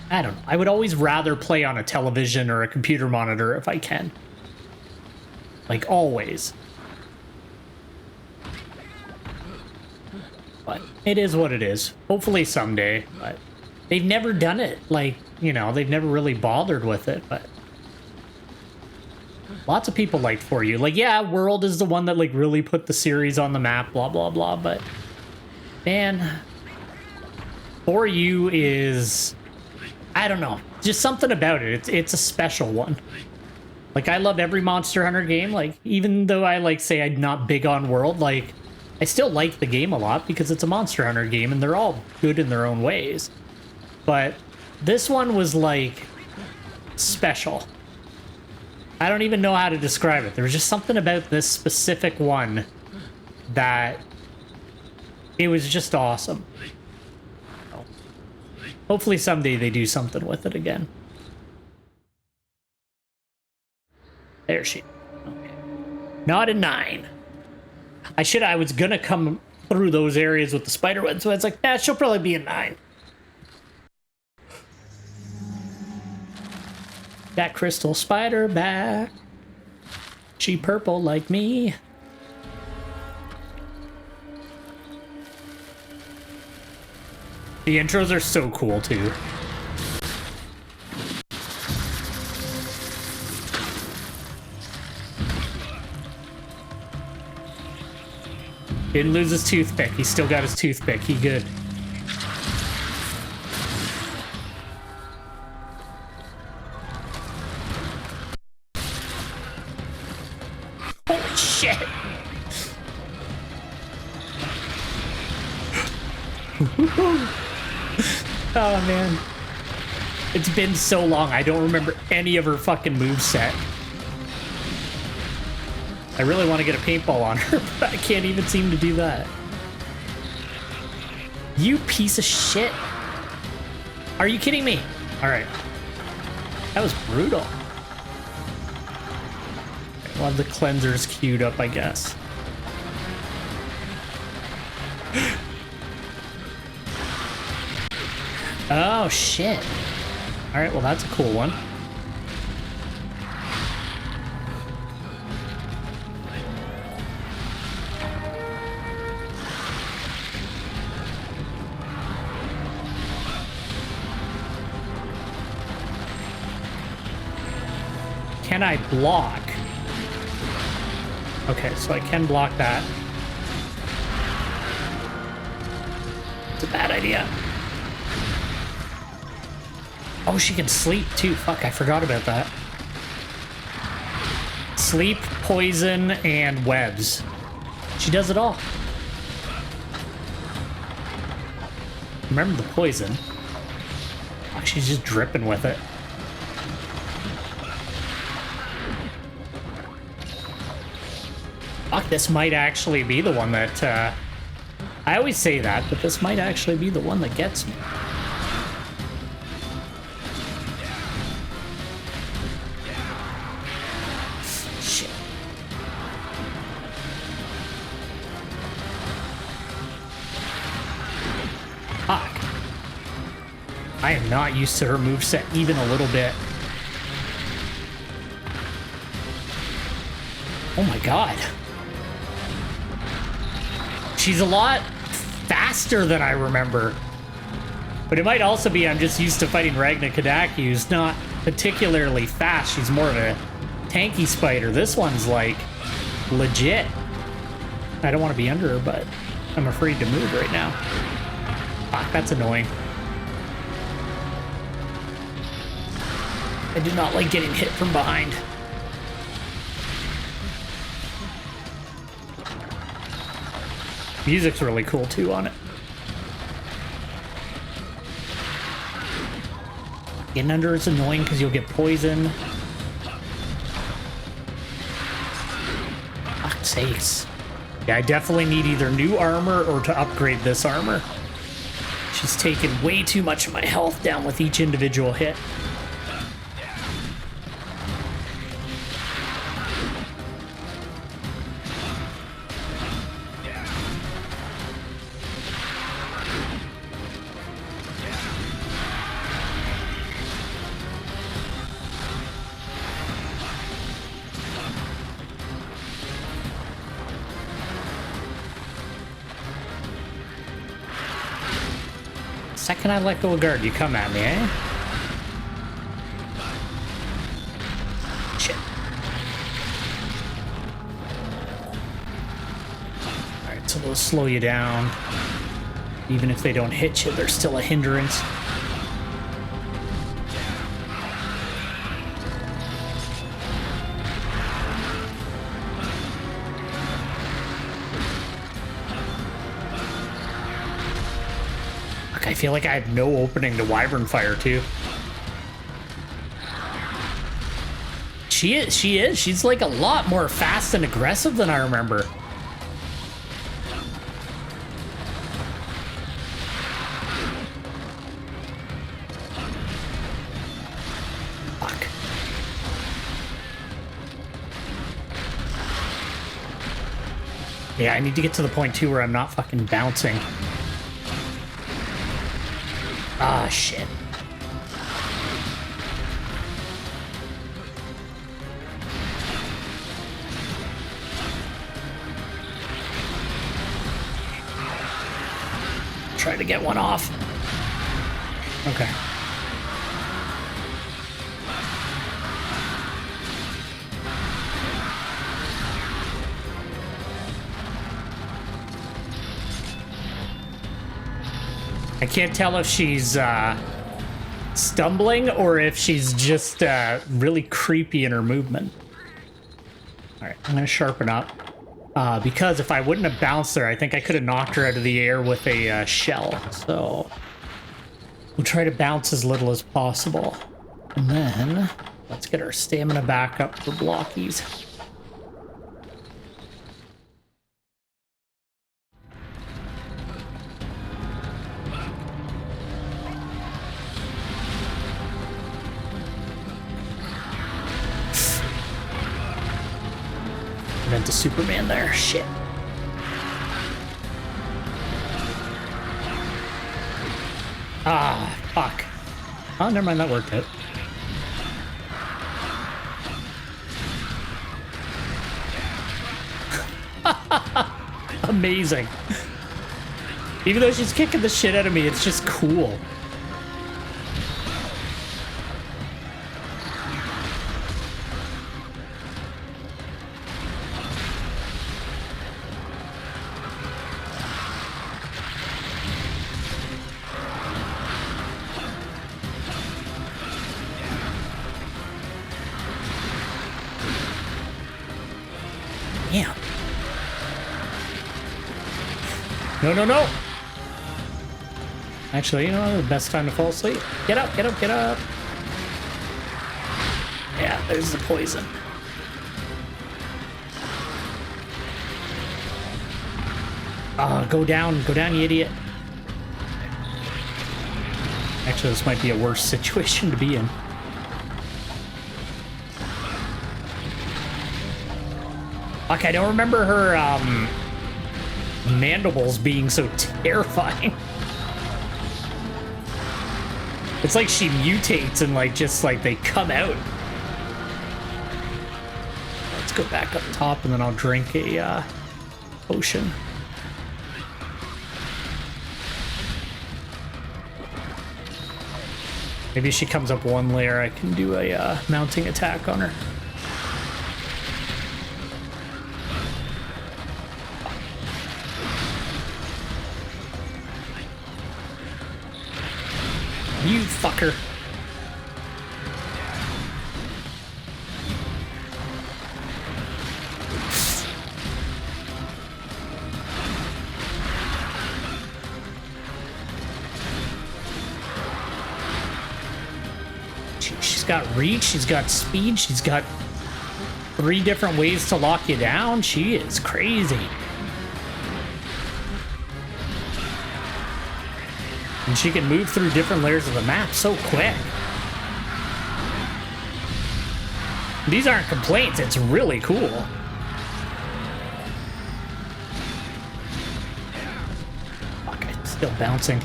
A: I don't know. I would always rather play on a television or a computer monitor if I can. Like, always. But it is what it is. Hopefully someday. But they've never done it. Like, you know, they've never really bothered with it. But lots of people liked For You. Like, yeah, World is the one that like really put the series on the map, blah, blah, blah. But, man, For You is, I don't know, just something about it. It's a special one. Like, I love every Monster Hunter game. Like, even though I like say I'm not big on World, like, I still like the game a lot because it's a Monster Hunter game and they're all good in their own ways. But this one was like special. I don't even know how to describe it. There was just something about this specific one that it was just awesome. So, hopefully someday they do something with it again. There she is. Okay. Not a 9. I was gonna come through those areas with the spider web, so it's like, nah, she'll probably be a 9. That crystal spider back. She purple like me. The intros are so cool too. Didn't lose his toothpick. He still got his toothpick. He good. Holy shit. Oh, man. It's been so long. I don't remember any of her fucking moveset. I really want to get a paintball on her, but I can't even seem to do that. You piece of shit. Are you kidding me? All right. That was brutal. We'll have the cleansers queued up, I guess. Oh, shit. All right, well, that's a cool one. Can I block? Okay, so I can block that. It's a bad idea. Oh, she can sleep too. Fuck, I forgot about that. Sleep, poison, and webs. She does it all. Remember the poison. Fuck, she's just dripping with it. Fuck, this might actually be the one that, I always say that, but this might actually be the one that gets me. Shit. I am not used to her moveset even a little bit. Oh my god. She's a lot faster than I remember. But it might also be I'm just used to fighting Ragna Kadaki, who's not particularly fast. She's more of a tanky spider. This one's like legit. I don't want to be under her, but I'm afraid to move right now. Fuck, that's annoying. I do not like getting hit from behind. Music's really cool too on it. Getting under is annoying because you'll get poisoned. Fuck's sakes. Yeah, I definitely need either new armor or to upgrade this armor. She's taken way too much of my health down with each individual hit. Second I let go of guard, you come at me, eh? Shit. Alright, so they'll slow you down. Even if they don't hit you, they're still a hindrance. I feel like I have no opening to Wyvern Fire, too. She is. She's like a lot more fast and aggressive than I remember. Fuck. Yeah, I need to get to the point, too, where I'm not fucking bouncing. Ah, shit. Try to get one off. Okay. I can't tell if she's stumbling or if she's just really creepy in her movement. All right, I'm gonna sharpen up because if I wouldn't have bounced her, I think I could have knocked her out of the air with a shell. So we'll try to bounce as little as possible. And then let's get our stamina back up for blockies. Meant to Superman there. Shit. Ah, fuck. Oh, never mind. That worked out. Amazing. Even though she's kicking the shit out of me, it's just cool. Damn. No, no, no. Actually, you know, the best time to fall asleep. Get up, get up, get up. Yeah, there's the poison. Go down, you idiot. Actually, this might be a worse situation to be in. Fuck, I don't remember her, mandibles being so terrifying. It's like she mutates and like just like they come out. Let's go back up top and then I'll drink a potion. Maybe she comes up one layer, I can do a mounting attack on her. You fucker. She's got reach, she's got speed, she's got 3 different ways to lock you down. She is crazy. And she can move through different layers of the map so quick. These aren't complaints, it's really cool. Fuck, I'm still bouncing.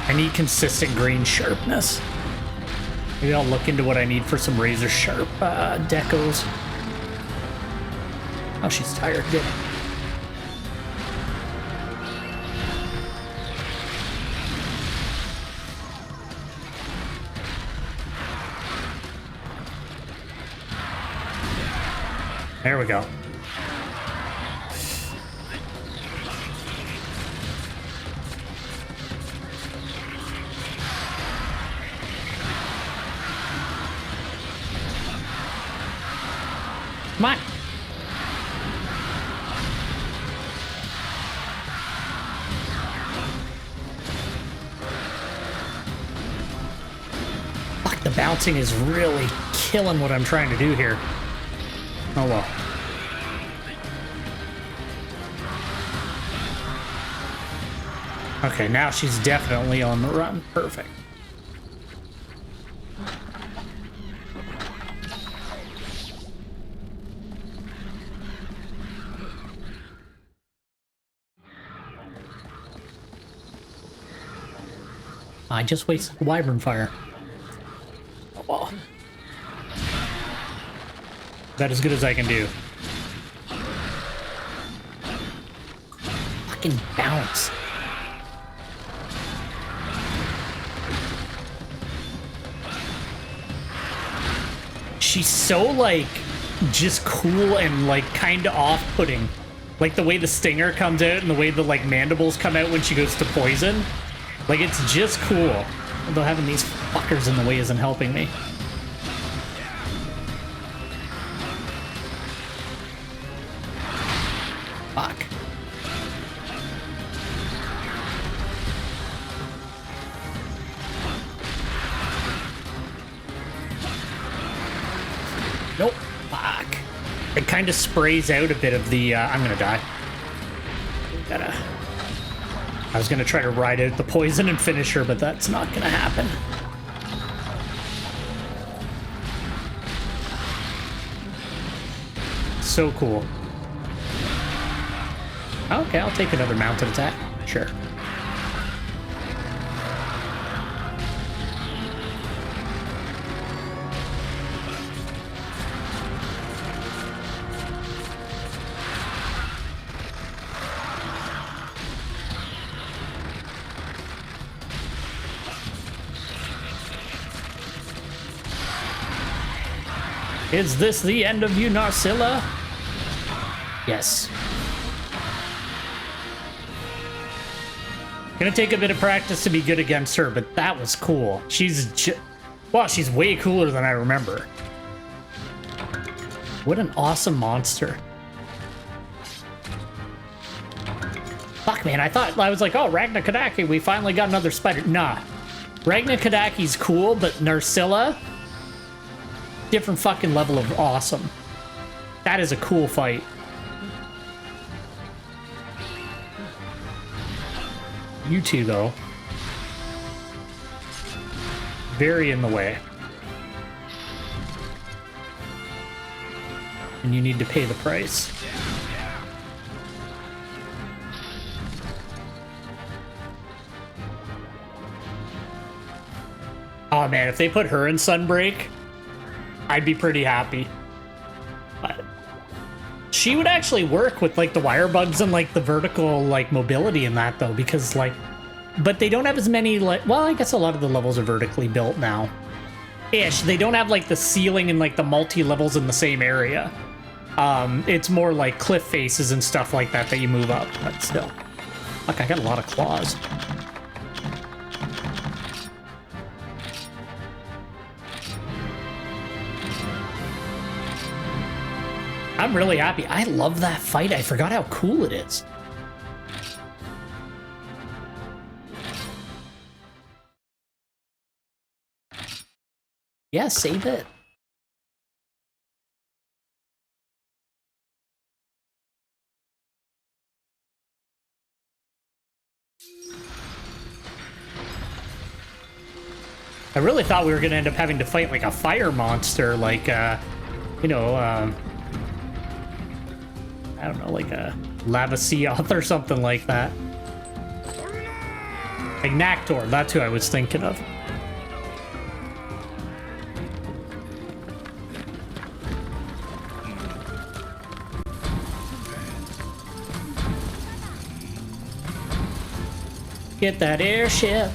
A: I need consistent green sharpness. Maybe I'll look into what I need for some razor sharp decos. Oh, she's tired. Good. There we go. Come on. Fuck, the bouncing is really killing what I'm trying to do here. Oh well. Okay, now she's definitely on the run. Perfect. I just wasted wyvern fire. Oh, well. That as good as I can do. Fucking bounce. She's so like just cool and like kind of off-putting. Like the way the stinger comes out and the way the like mandibles come out when she goes to poison. Like, it's just cool. Although having these fuckers in the way isn't helping me. Fuck. Nope. Fuck. It kind of sprays out a bit of the, I'm gonna die. Gotta... I was gonna try to ride out the poison and finish her, but that's not gonna happen. So cool. Okay, I'll take another mounted attack. Sure. Is this the end of you, Narcilla? Yes. Gonna take a bit of practice to be good against her, but that was cool. Well, she's way cooler than I remember. What an awesome monster. Fuck, man, I was like, oh, Ragna Kadaki, we finally got another spider. Nah. Ragna Kadaki's cool, but Narcilla... different fucking level of awesome. That is a cool fight. You two, though. Very in the way. And you need to pay the price. Oh man, if they put her in Sunbreak, I'd be pretty happy. But she would actually work with like the wire bugs and like the vertical like mobility in that though, because like, but they don't have as many like, well, I guess a lot of the levels are vertically built now. Ish. They don't have like the ceiling and like the multi-levels in the same area. It's more like cliff faces and stuff like that that you move up, but still. Look, I got a lot of claws. I'm really happy. I love that fight. I forgot how cool it is. Yeah, save it. I really thought we were going to end up having to fight like a fire monster, like, you know, I don't know, like a lava Seoth or something like that. Like Naktor, that's who I was thinking of. Get that airship.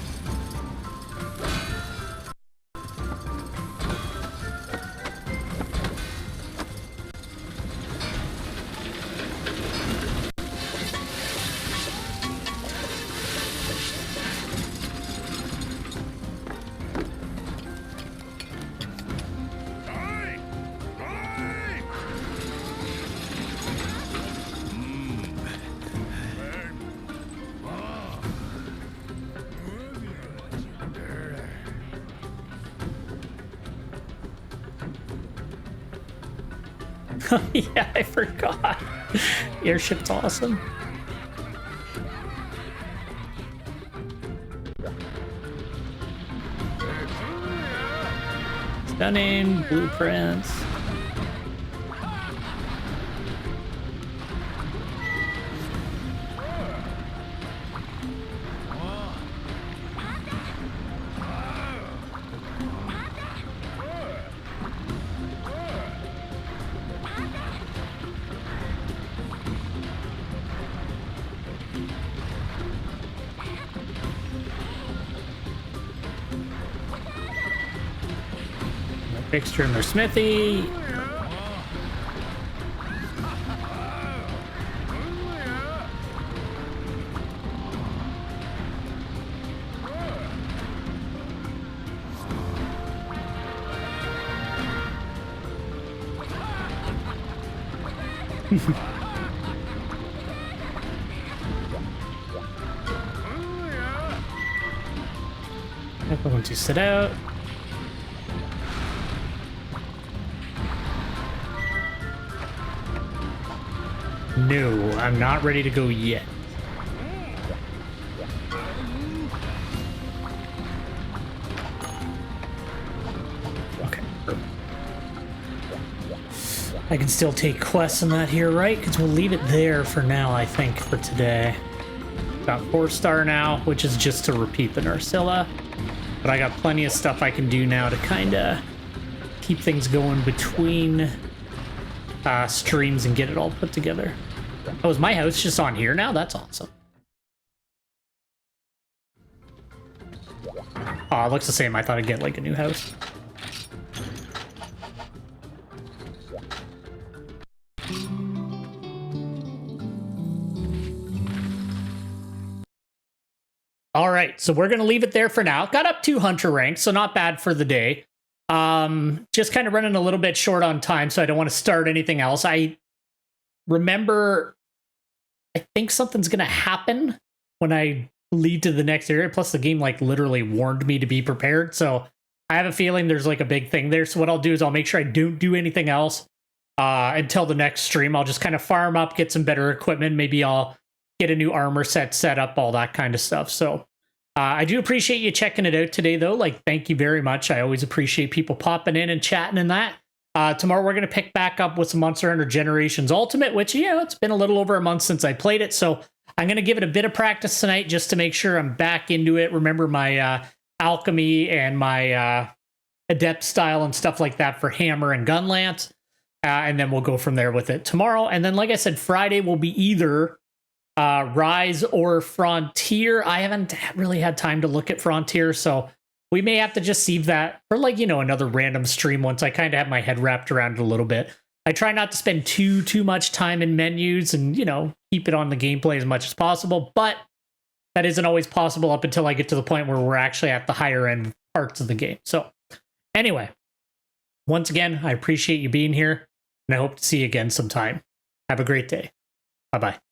A: Yeah, I forgot. Airship's awesome. Stunning blueprints. Fixture in their smithy. I'm going to sit out. No, I'm not ready to go yet. Okay. I can still take quests in that here, right? Because we'll leave it there for now, I think, for today. Got 4-star now, which is just to repeat the Narcilla. But I got plenty of stuff I can do now to kind of keep things going between streams and get it all put together. Oh, is my house just on here now? That's awesome. Oh, it looks the same. I thought I'd get like a new house. All right, so we're gonna leave it there for now. Got up 2 hunter ranks, so not bad for the day. Just kind of running a little bit short on time, so I don't want to start anything else. I remember, I think something's gonna happen when I lead to the next area. Plus, the game like literally warned me to be prepared, so I have a feeling there's like a big thing there. So what I'll do is I'll make sure I don't do anything else until the next stream. I'll just kind of farm up, get some better equipment. Maybe I'll get a new armor set up, all that kind of stuff. So I do appreciate you checking it out today, though. Like, thank you very much. I always appreciate people popping in and chatting and that. Tomorrow we're going to pick back up with some Monster Hunter Generations Ultimate, which, yeah, it's been a little over a month since I played it. So I'm going to give it a bit of practice tonight just to make sure I'm back into it. Remember, my alchemy and my adept style and stuff like that for hammer and gun lance. And then we'll go from there with it tomorrow. And then, like I said, Friday will be either Rise or Frontier. I haven't really had time to look at Frontier, so we may have to just save that for, like, another random stream once I kind of have my head wrapped around it a little bit. I try not to spend too much time in menus and, keep it on the gameplay as much as possible, but that isn't always possible up until I get to the point where we're actually at the higher end parts of the game. So anyway, once again, I appreciate you being here, and I hope to see you again sometime. Have a great day. Bye-bye.